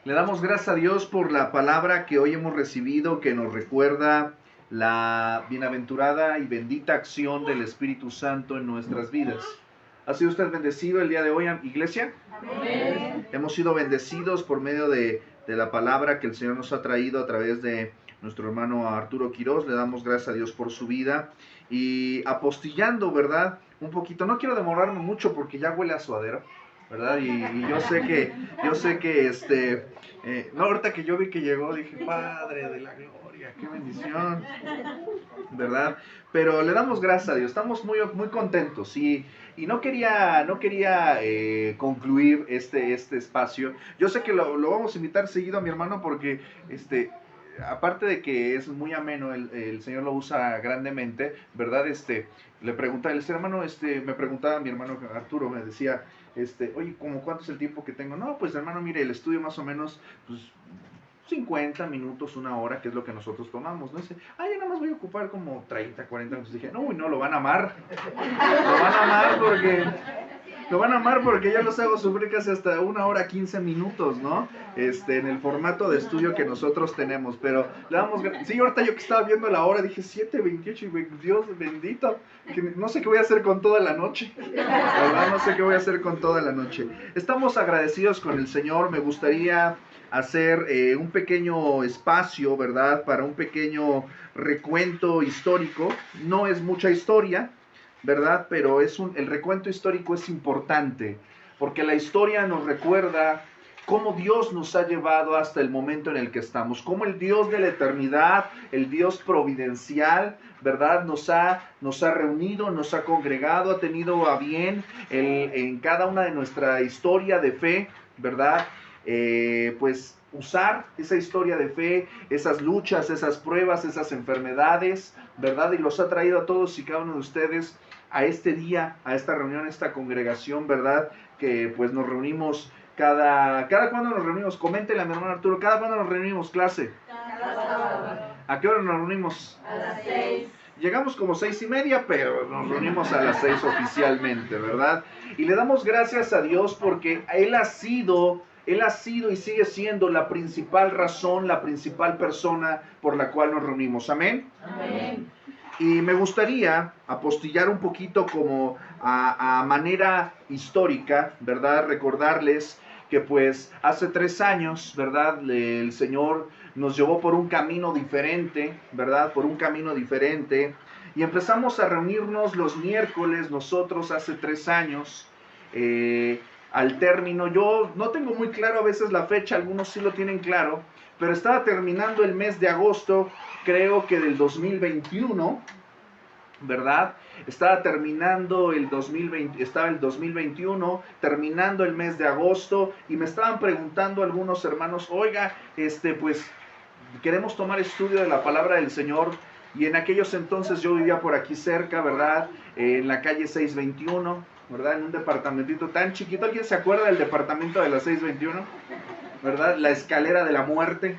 Le damos gracias a Dios por la palabra que hoy hemos recibido, que nos recuerda la bienaventurada y bendita acción del Espíritu Santo en nuestras vidas. ¿Ha sido usted bendecido el día de hoy, iglesia? Amén. Hemos sido bendecidos por medio de de la palabra que el Señor nos ha traído a través de nuestro hermano Arturo Quirós. Le damos gracias a Dios por su vida. Y apostillando, ¿verdad? Un poquito, no quiero demorarme mucho porque ya huele a suadero, ¿verdad? Y yo sé que, no, ahorita que yo vi que llegó, dije, Padre de la Gloria, qué bendición, ¿verdad? Pero le damos gracias a Dios, estamos muy, muy contentos y no quería concluir este espacio. Yo sé que lo vamos a invitar seguido a mi hermano porque, aparte de que es muy ameno, el Señor lo usa grandemente, ¿verdad? Le preguntaba, el hermano, me preguntaba mi hermano Arturo, me decía, oye, ¿cómo cuánto es el tiempo que tengo? No, pues hermano, mire, el estudio más o menos, pues 50 minutos, una hora, que es lo que nosotros tomamos, ¿no? Dice, yo nada más voy a ocupar como 30, 40 minutos. Dije, no, lo van a amar. Lo van a amar porque yo los hago sufrir casi hasta 1 hora 15 minutos, ¿no? En el formato de estudio que nosotros tenemos. Pero le damos, sí, ahorita yo que estaba viendo la hora dije 7:28 y Dios bendito, que no sé qué voy a hacer con toda la noche. ¿Verdad? No sé qué voy a hacer con toda la noche. Estamos agradecidos con el Señor. Me gustaría hacer un pequeño espacio, ¿verdad? Para un pequeño recuento histórico. No es mucha historia, ¿verdad? Pero el recuento histórico es importante, porque la historia nos recuerda cómo Dios nos ha llevado hasta el momento en el que estamos, cómo el Dios de la eternidad, el Dios providencial, ¿verdad? Nos ha reunido, nos ha congregado, ha tenido a bien en cada una de nuestra historia de fe, ¿verdad? Pues usar esa historia de fe, esas luchas, esas pruebas, esas enfermedades, ¿verdad? Y los ha traído a todos y cada uno de ustedes a este día, a esta reunión, a esta congregación, ¿verdad? Que pues nos reunimos cada cuando nos reunimos, coméntenle a mi hermano Arturo, ¿cada cuando nos reunimos, clase? Cada sábado. ¿A qué hora nos reunimos? A las 6. Llegamos como 6:30, pero nos reunimos a las 6 oficialmente, ¿verdad? Y le damos gracias a Dios porque Él ha sido y sigue siendo la principal razón, la principal persona por la cual nos reunimos. ¿Amén? Amén. Y me gustaría apostillar un poquito como a manera histórica, ¿verdad? Recordarles que pues hace 3 años, ¿verdad? El Señor nos llevó por un camino diferente, ¿verdad? Por un camino diferente. Y empezamos a reunirnos los miércoles nosotros hace 3 años. Al término, yo no tengo muy claro a veces la fecha, algunos sí lo tienen claro, pero estaba terminando el mes de agosto, creo que del 2021, ¿verdad? Estaba terminando el 2020, estaba el 2021, terminando el mes de agosto, y me estaban preguntando algunos hermanos, oiga, pues queremos tomar estudio de la palabra del Señor, y en aquellos entonces yo vivía por aquí cerca, ¿verdad? En la calle 621, ¿verdad? En un departamentito tan chiquito. ¿Alguien se acuerda del departamento de la 621? ¿Verdad? La escalera de la muerte,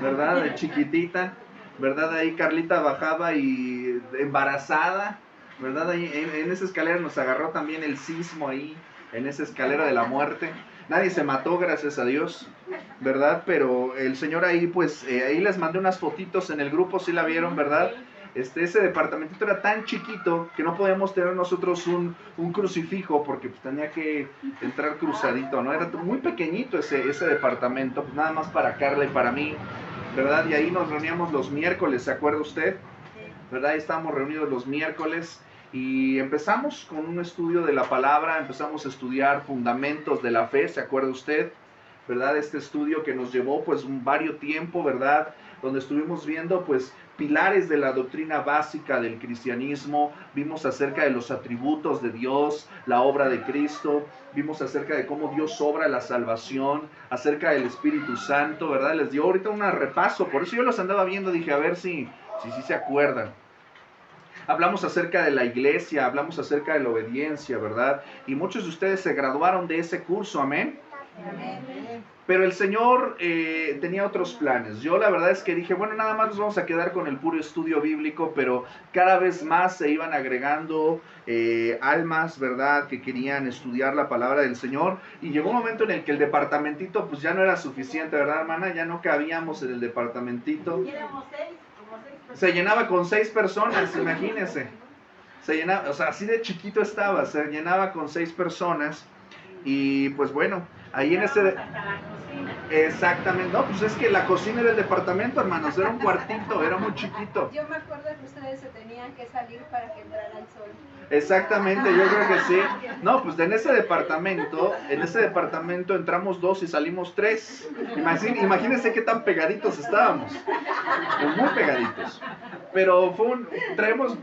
¿verdad? De chiquitita, ¿verdad? Ahí Carlita bajaba y embarazada, ¿verdad? Ahí en esa escalera nos agarró también el sismo ahí, en esa escalera de la muerte. Nadie se mató, gracias a Dios, ¿verdad? Pero el Señor ahí, pues, ahí les mandé unas fotitos en el grupo, ¿sí la vieron, verdad? Ese departamentito era tan chiquito que no podíamos tener nosotros un crucifijo porque pues, tenía que entrar cruzadito, ¿no? Era muy pequeñito ese departamento, pues nada más para Carla y para mí, ¿verdad? Y ahí nos reuníamos los miércoles, ¿se acuerda usted? ¿Verdad? Ahí estábamos reunidos los miércoles y empezamos con un estudio de la palabra, empezamos a estudiar fundamentos de la fe, ¿se acuerda usted? ¿Verdad? Este estudio que nos llevó pues un vario tiempo, ¿verdad? Donde estuvimos viendo pues pilares de la doctrina básica del cristianismo, vimos acerca de los atributos de Dios, la obra de Cristo, vimos acerca de cómo Dios obra la salvación, acerca del Espíritu Santo, ¿verdad? Les dio ahorita un repaso, por eso yo los andaba viendo, dije a ver si se acuerdan. Hablamos acerca de la iglesia, hablamos acerca de la obediencia, ¿verdad? Y muchos de ustedes se graduaron de ese curso, ¿amén? Amén. Pero el Señor tenía otros planes. Yo la verdad es que dije, bueno, nada más nos vamos a quedar con el puro estudio bíblico, pero cada vez más se iban agregando almas, ¿verdad?, que querían estudiar la palabra del Señor. Y llegó un momento en el que el departamentito pues ya no era suficiente, ¿verdad, hermana? Ya no cabíamos en el departamentito. Éramos 6, como 6 personas. Se llenaba con 6 personas, imagínense. Se llenaba, o sea, así de chiquito estaba, se llenaba con 6 personas. Y pues bueno, ahí en ese... Hasta la cocina. Exactamente, no, pues es que la cocina era el departamento, hermanos, era un cuartito, era muy chiquito. Yo me acuerdo que ustedes se tenían que salir para que entrara el sol. Exactamente, yo creo que sí. No, pues en ese departamento entramos 2 y salimos 3. Imagínense qué tan pegaditos estábamos. Pues muy pegaditos. Pero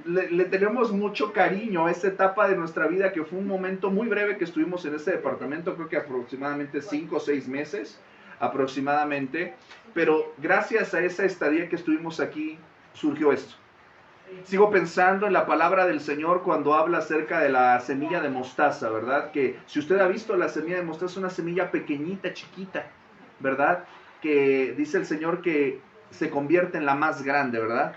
le tenemos mucho cariño a esa etapa de nuestra vida, que fue un momento muy breve que estuvimos en ese departamento, creo que aproximadamente 5 o 6 meses, aproximadamente. Pero gracias a esa estadía que estuvimos aquí, surgió esto. Sigo pensando en la palabra del Señor cuando habla acerca de la semilla de mostaza, ¿verdad? Que si usted ha visto la semilla de mostaza, es una semilla pequeñita, chiquita, ¿verdad? Que dice el Señor que se convierte en la más grande, ¿verdad?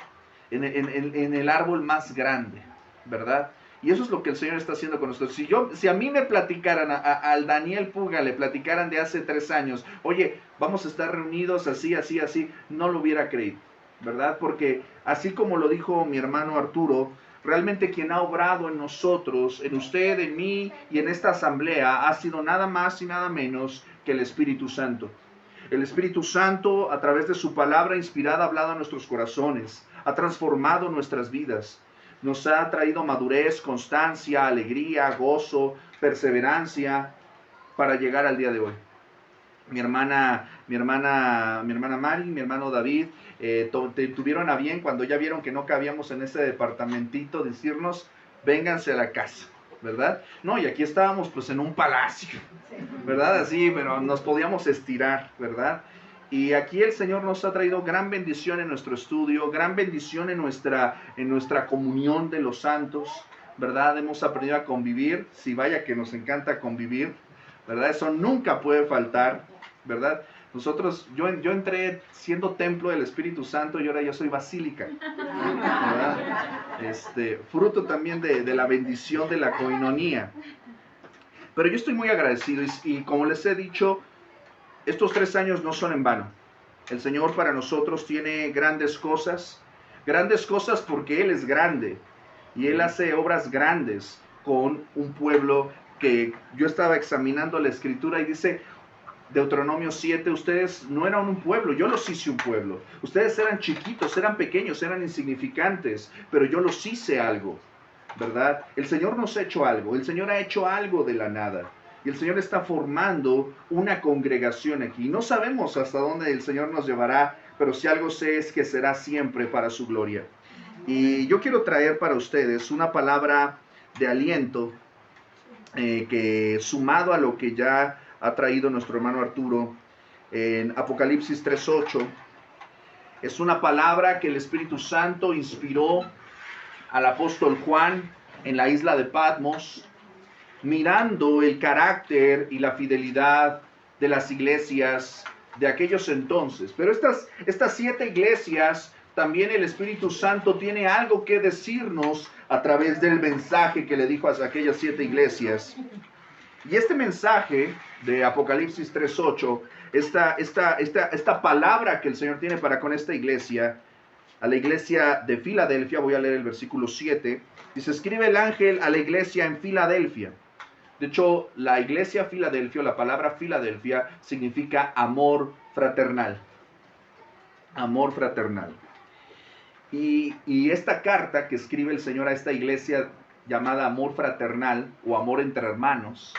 En el árbol más grande, ¿verdad? Y eso es lo que el Señor está haciendo con nosotros. Si a mí me platicaran, al Daniel Puga le platicaran de hace 3 años, oye, vamos a estar reunidos así, así, así, no lo hubiera creído, ¿verdad? Porque así como lo dijo mi hermano Arturo, realmente quien ha obrado en nosotros, en usted, en mí y en esta asamblea, ha sido nada más y nada menos que el Espíritu Santo. El Espíritu Santo, a través de su palabra inspirada, ha hablado a nuestros corazones, ha transformado nuestras vidas, nos ha traído madurez, constancia, alegría, gozo, perseverancia para llegar al día de hoy. Mi hermana Mari, mi hermano David, tuvieron a bien cuando ya vieron que no cabíamos en ese departamentito, decirnos, vénganse a la casa, ¿verdad? No, y aquí estábamos pues en un palacio, ¿verdad? Así, pero nos podíamos estirar, ¿verdad? Y aquí el Señor nos ha traído gran bendición en nuestro estudio, gran bendición en nuestra comunión de los santos, ¿verdad? Hemos aprendido a convivir, si vaya que nos encanta convivir, ¿verdad? Eso nunca puede faltar, ¿verdad? Nosotros, yo entré siendo templo del Espíritu Santo y ahora yo soy basílica, ¿verdad? Fruto también de la bendición de la coinonía. Pero yo estoy muy agradecido y como les he dicho, estos 3 años no son en vano. El Señor para nosotros tiene grandes cosas porque Él es grande y Él hace obras grandes con un pueblo que yo estaba examinando la Escritura y dice Deuteronomio 7, ustedes no eran un pueblo, yo los hice un pueblo. Ustedes eran chiquitos, eran pequeños, eran insignificantes, pero yo los hice algo, ¿verdad? El Señor nos ha hecho algo, el Señor ha hecho algo de la nada. Y el Señor está formando una congregación aquí. No sabemos hasta dónde el Señor nos llevará, pero si algo sé es que será siempre para su gloria. Y yo quiero traer para ustedes una palabra de aliento que sumado a lo que ya ha traído nuestro hermano Arturo en Apocalipsis 3:8, es una palabra que el Espíritu Santo inspiró al apóstol Juan en la isla de Patmos, mirando el carácter y la fidelidad de las iglesias de aquellos entonces. Pero estas 7 iglesias, también el Espíritu Santo tiene algo que decirnos a través del mensaje que le dijo a aquellas 7 iglesias. Y este mensaje de Apocalipsis 3:8, esta palabra que el Señor tiene para con esta iglesia, a la iglesia de Filadelfia, voy a leer el versículo 7, dice, escribe el ángel a la iglesia en Filadelfia. De hecho, la iglesia Filadelfia, la palabra Filadelfia, significa amor fraternal. Amor fraternal. Y esta carta que escribe el Señor a esta iglesia llamada amor fraternal o amor entre hermanos,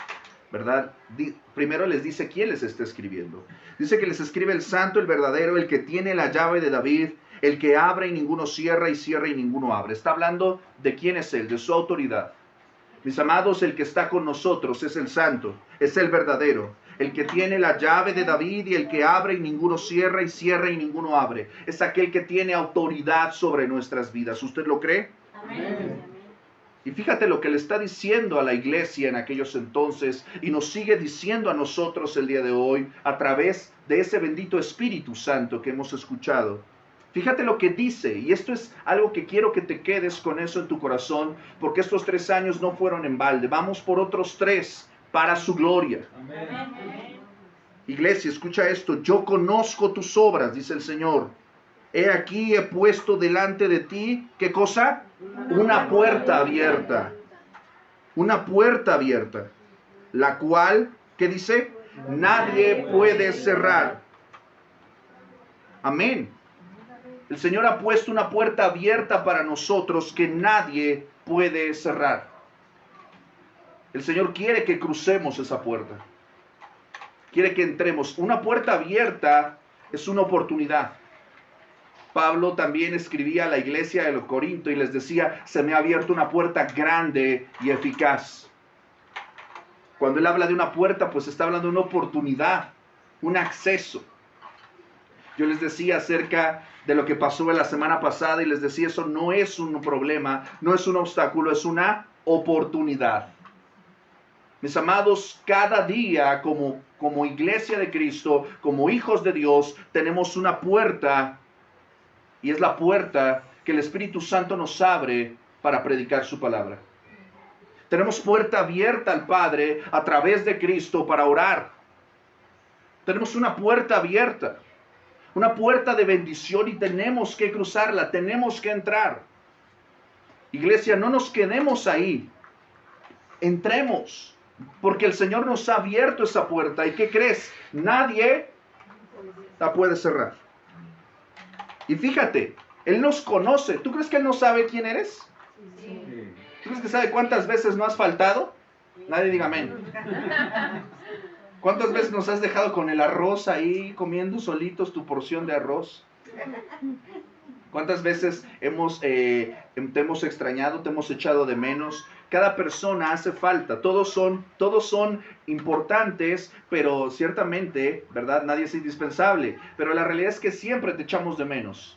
¿verdad? Primero les dice quién les está escribiendo. Dice que les escribe el santo, el verdadero, el que tiene la llave de David, el que abre y ninguno cierra y cierra y ninguno abre. Está hablando de quién es él, de su autoridad. Mis amados, el que está con nosotros es el santo, es el verdadero, el que tiene la llave de David y el que abre y ninguno cierra y cierra y ninguno abre. Es aquel que tiene autoridad sobre nuestras vidas. ¿Usted lo cree? Amén. Y fíjate lo que le está diciendo a la iglesia en aquellos entonces y nos sigue diciendo a nosotros el día de hoy a través de ese bendito Espíritu Santo que hemos escuchado. Fíjate lo que dice, y esto es algo que quiero que te quedes con eso en tu corazón, porque estos 3 años no fueron en balde. Vamos por otros 3 para su gloria. Amén. Iglesia, escucha esto. Yo conozco tus obras, dice el Señor. He aquí, he puesto delante de ti, ¿qué cosa? Una puerta abierta. Una puerta abierta. La cual, ¿qué dice? nadie puede cerrar. Amén. El Señor ha puesto una puerta abierta para nosotros que nadie puede cerrar. El Señor quiere que crucemos esa puerta. Quiere que entremos. Una puerta abierta es una oportunidad. Pablo también escribía a la iglesia de los Corintios y les decía, se me ha abierto una puerta grande y eficaz. Cuando él habla de una puerta, pues está hablando de una oportunidad, un acceso. Yo les decía acerca de lo que pasó la semana pasada y les decía, eso no es un problema, no es un obstáculo, es una oportunidad. Mis amados, cada día como iglesia de Cristo, como hijos de Dios, tenemos una puerta y es la puerta que el Espíritu Santo nos abre para predicar su palabra. Tenemos puerta abierta al Padre a través de Cristo para orar. Tenemos una puerta abierta, una puerta de bendición y tenemos que cruzarla, tenemos que entrar. Iglesia, no nos quedemos ahí, entremos, porque el Señor nos ha abierto esa puerta. ¿Y qué crees? Nadie la puede cerrar. Y fíjate, Él nos conoce. ¿Tú crees que Él no sabe quién eres? Sí. ¿Tú crees que sabe cuántas veces no has faltado? Nadie diga amén. ¿Cuántas veces nos has dejado con el arroz ahí, comiendo solitos tu porción de arroz? ¿Cuántas veces te hemos extrañado, te hemos echado de menos? Cada persona hace falta, todos son importantes, pero ciertamente, ¿verdad? Nadie es indispensable. Pero la realidad es que siempre te echamos de menos.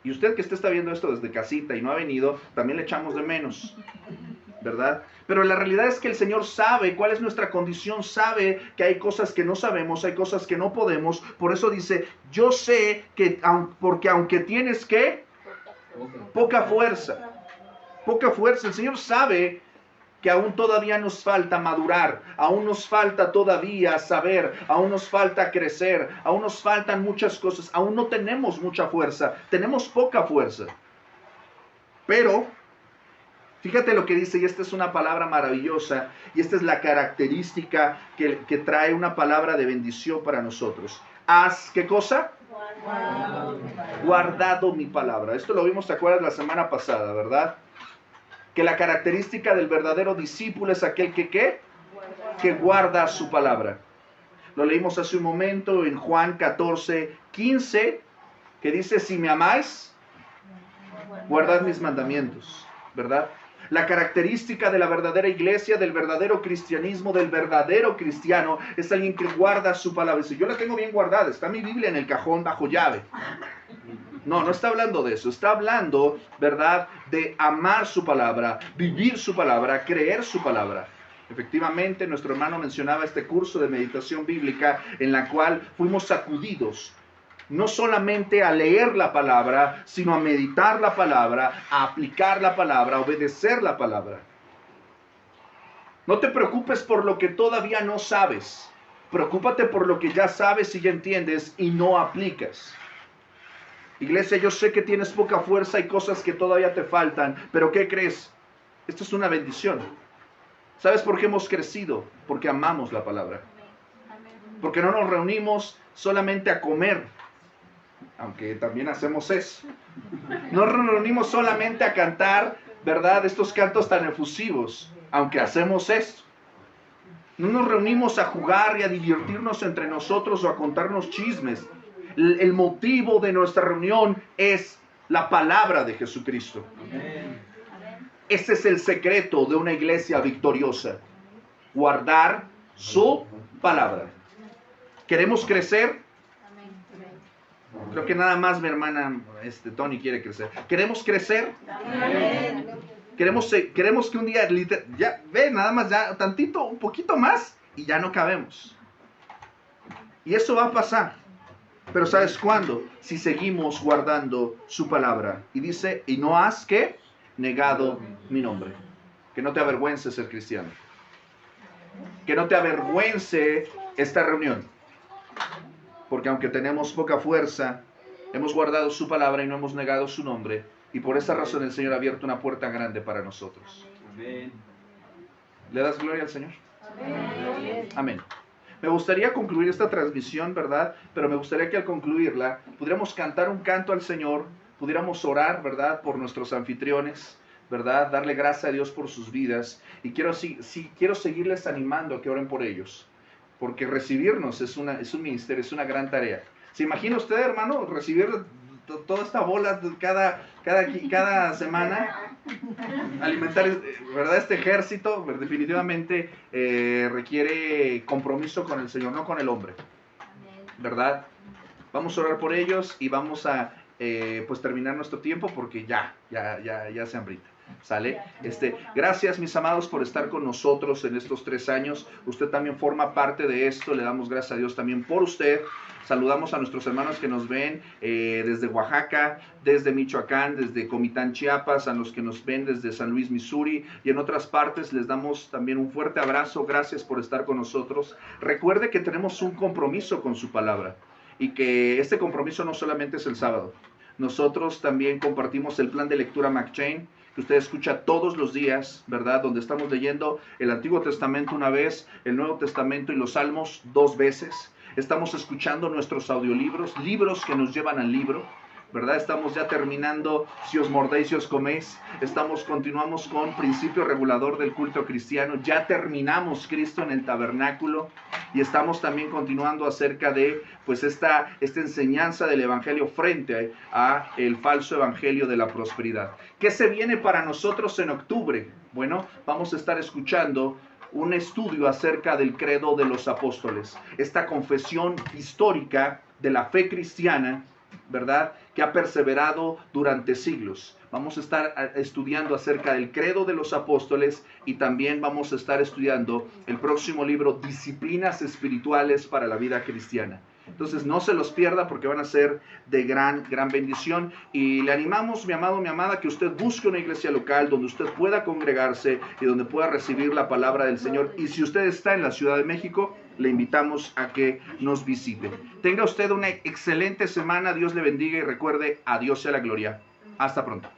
Y usted que está viendo esto desde casita y no ha venido, también le echamos de menos, ¿verdad? Pero la realidad es que el Señor sabe cuál es nuestra condición, sabe que hay cosas que no sabemos, hay cosas que no podemos. Por eso dice, yo sé que, porque aunque tienes que, poca fuerza, el Señor sabe que aún todavía nos falta madurar, aún nos falta todavía saber, aún nos falta crecer, aún nos faltan muchas cosas, aún no tenemos mucha fuerza, tenemos poca fuerza. Pero, fíjate lo que dice, y esta es una palabra maravillosa, y esta es la característica que trae una palabra de bendición para nosotros. Haz, ¿qué cosa? Guardado mi palabra. Esto lo vimos, ¿te acuerdas? La semana pasada, ¿verdad? Que la característica del verdadero discípulo es aquel que guarda su palabra. Lo leímos hace un momento en Juan 14:15, que dice, si me amáis, guardad mis mandamientos, ¿verdad? La característica de la verdadera iglesia, del verdadero cristianismo, del verdadero cristiano, es alguien que guarda su palabra. Dice, yo la tengo bien guardada, está mi Biblia en el cajón bajo llave. No está hablando de eso, está hablando, ¿verdad?, de amar su palabra, vivir su palabra, creer su palabra. Efectivamente, nuestro hermano mencionaba este curso de meditación bíblica en la cual fuimos sacudidos, no solamente a leer la palabra, sino a meditar la palabra, a aplicar la palabra, a obedecer la palabra. No te preocupes por lo que todavía no sabes, preocúpate por lo que ya sabes y ya entiendes y no aplicas. Iglesia, yo sé que tienes poca fuerza y cosas que todavía te faltan, pero ¿qué crees? Esto es una bendición. ¿Sabes por qué hemos crecido? Porque amamos la palabra. Porque no nos reunimos solamente a comer, aunque también hacemos eso. No nos reunimos solamente a cantar, ¿verdad? Estos cantos tan efusivos, aunque hacemos esto. No nos reunimos a jugar y a divertirnos entre nosotros o a contarnos chismes. El motivo de nuestra reunión es la palabra de Jesucristo. Amén. Ese es el secreto de una iglesia victoriosa. Guardar su palabra. ¿Queremos crecer? Creo que nada más mi hermana Tony quiere crecer. ¿Queremos crecer? Amén. Queremos que un día, ya ve, nada más, ya tantito, un poquito más y ya no cabemos. Y eso va a pasar. Pero ¿sabes cuándo? Si seguimos guardando su palabra. Y dice, y no has que negado mi nombre. Que no te avergüences ser cristiano. Que no te avergüence esta reunión. Porque aunque tenemos poca fuerza, hemos guardado su palabra y no hemos negado su nombre. Y por esa razón el Señor ha abierto una puerta grande para nosotros. Amén. ¿Le das gloria al Señor? Amén. Amén. Me gustaría concluir esta transmisión, ¿verdad? Pero me gustaría que al concluirla pudiéramos cantar un canto al Señor, pudiéramos orar, ¿verdad? Por nuestros anfitriones, ¿verdad? Darle gracias a Dios por sus vidas. Y quiero seguirles animando a que oren por ellos, porque recibirnos es un ministerio, es una gran tarea. ¿Se imagina usted, hermano, recibir toda esta bola cada semana? Alimentar, ¿verdad? Este ejército definitivamente requiere compromiso con el Señor, no con el hombre, ¿verdad? Vamos a orar por ellos y vamos a pues terminar nuestro tiempo porque ya se hambrita. ¿Sale? Gracias, mis amados, por estar con nosotros en estos 3 años. Usted también forma parte de esto. Le damos gracias a Dios también por usted. Saludamos a nuestros hermanos que nos ven desde Oaxaca, desde Michoacán, desde Comitán, Chiapas, a los que nos ven desde San Luis, Missouri y en otras partes. Les damos también un fuerte abrazo. Gracias por estar con nosotros. Recuerde que tenemos un compromiso con su palabra y que este compromiso no solamente es el sábado. Nosotros también compartimos el plan de lectura McChain, que usted escucha todos los días, ¿verdad? Donde estamos leyendo el Antiguo Testamento una vez, el Nuevo Testamento y los Salmos 2 veces. Estamos escuchando nuestros audiolibros, libros que nos llevan al libro, ¿verdad? Estamos ya terminando Si os mordéis y os coméis. Continuamos con Principio Regulador del Culto Cristiano. Ya terminamos Cristo en el Tabernáculo y estamos también continuando acerca de pues esta enseñanza del Evangelio frente a el falso Evangelio de la prosperidad. ¿Qué se viene para nosotros en octubre? Bueno, vamos a estar escuchando un estudio acerca del credo de los apóstoles, esta confesión histórica de la fe cristiana, ¿verdad?, que ha perseverado durante siglos. Vamos a estar estudiando acerca del credo de los apóstoles y también vamos a estar estudiando el próximo libro, Disciplinas Espirituales para la Vida Cristiana. Entonces no se los pierda porque van a ser de gran bendición y le animamos, mi amado, mi amada, que usted busque una iglesia local donde usted pueda congregarse y donde pueda recibir la palabra del Señor. Y si usted está en la Ciudad de México, le invitamos a que nos visite. Tenga usted una excelente semana, Dios le bendiga y recuerde, a Dios sea la gloria. Hasta pronto.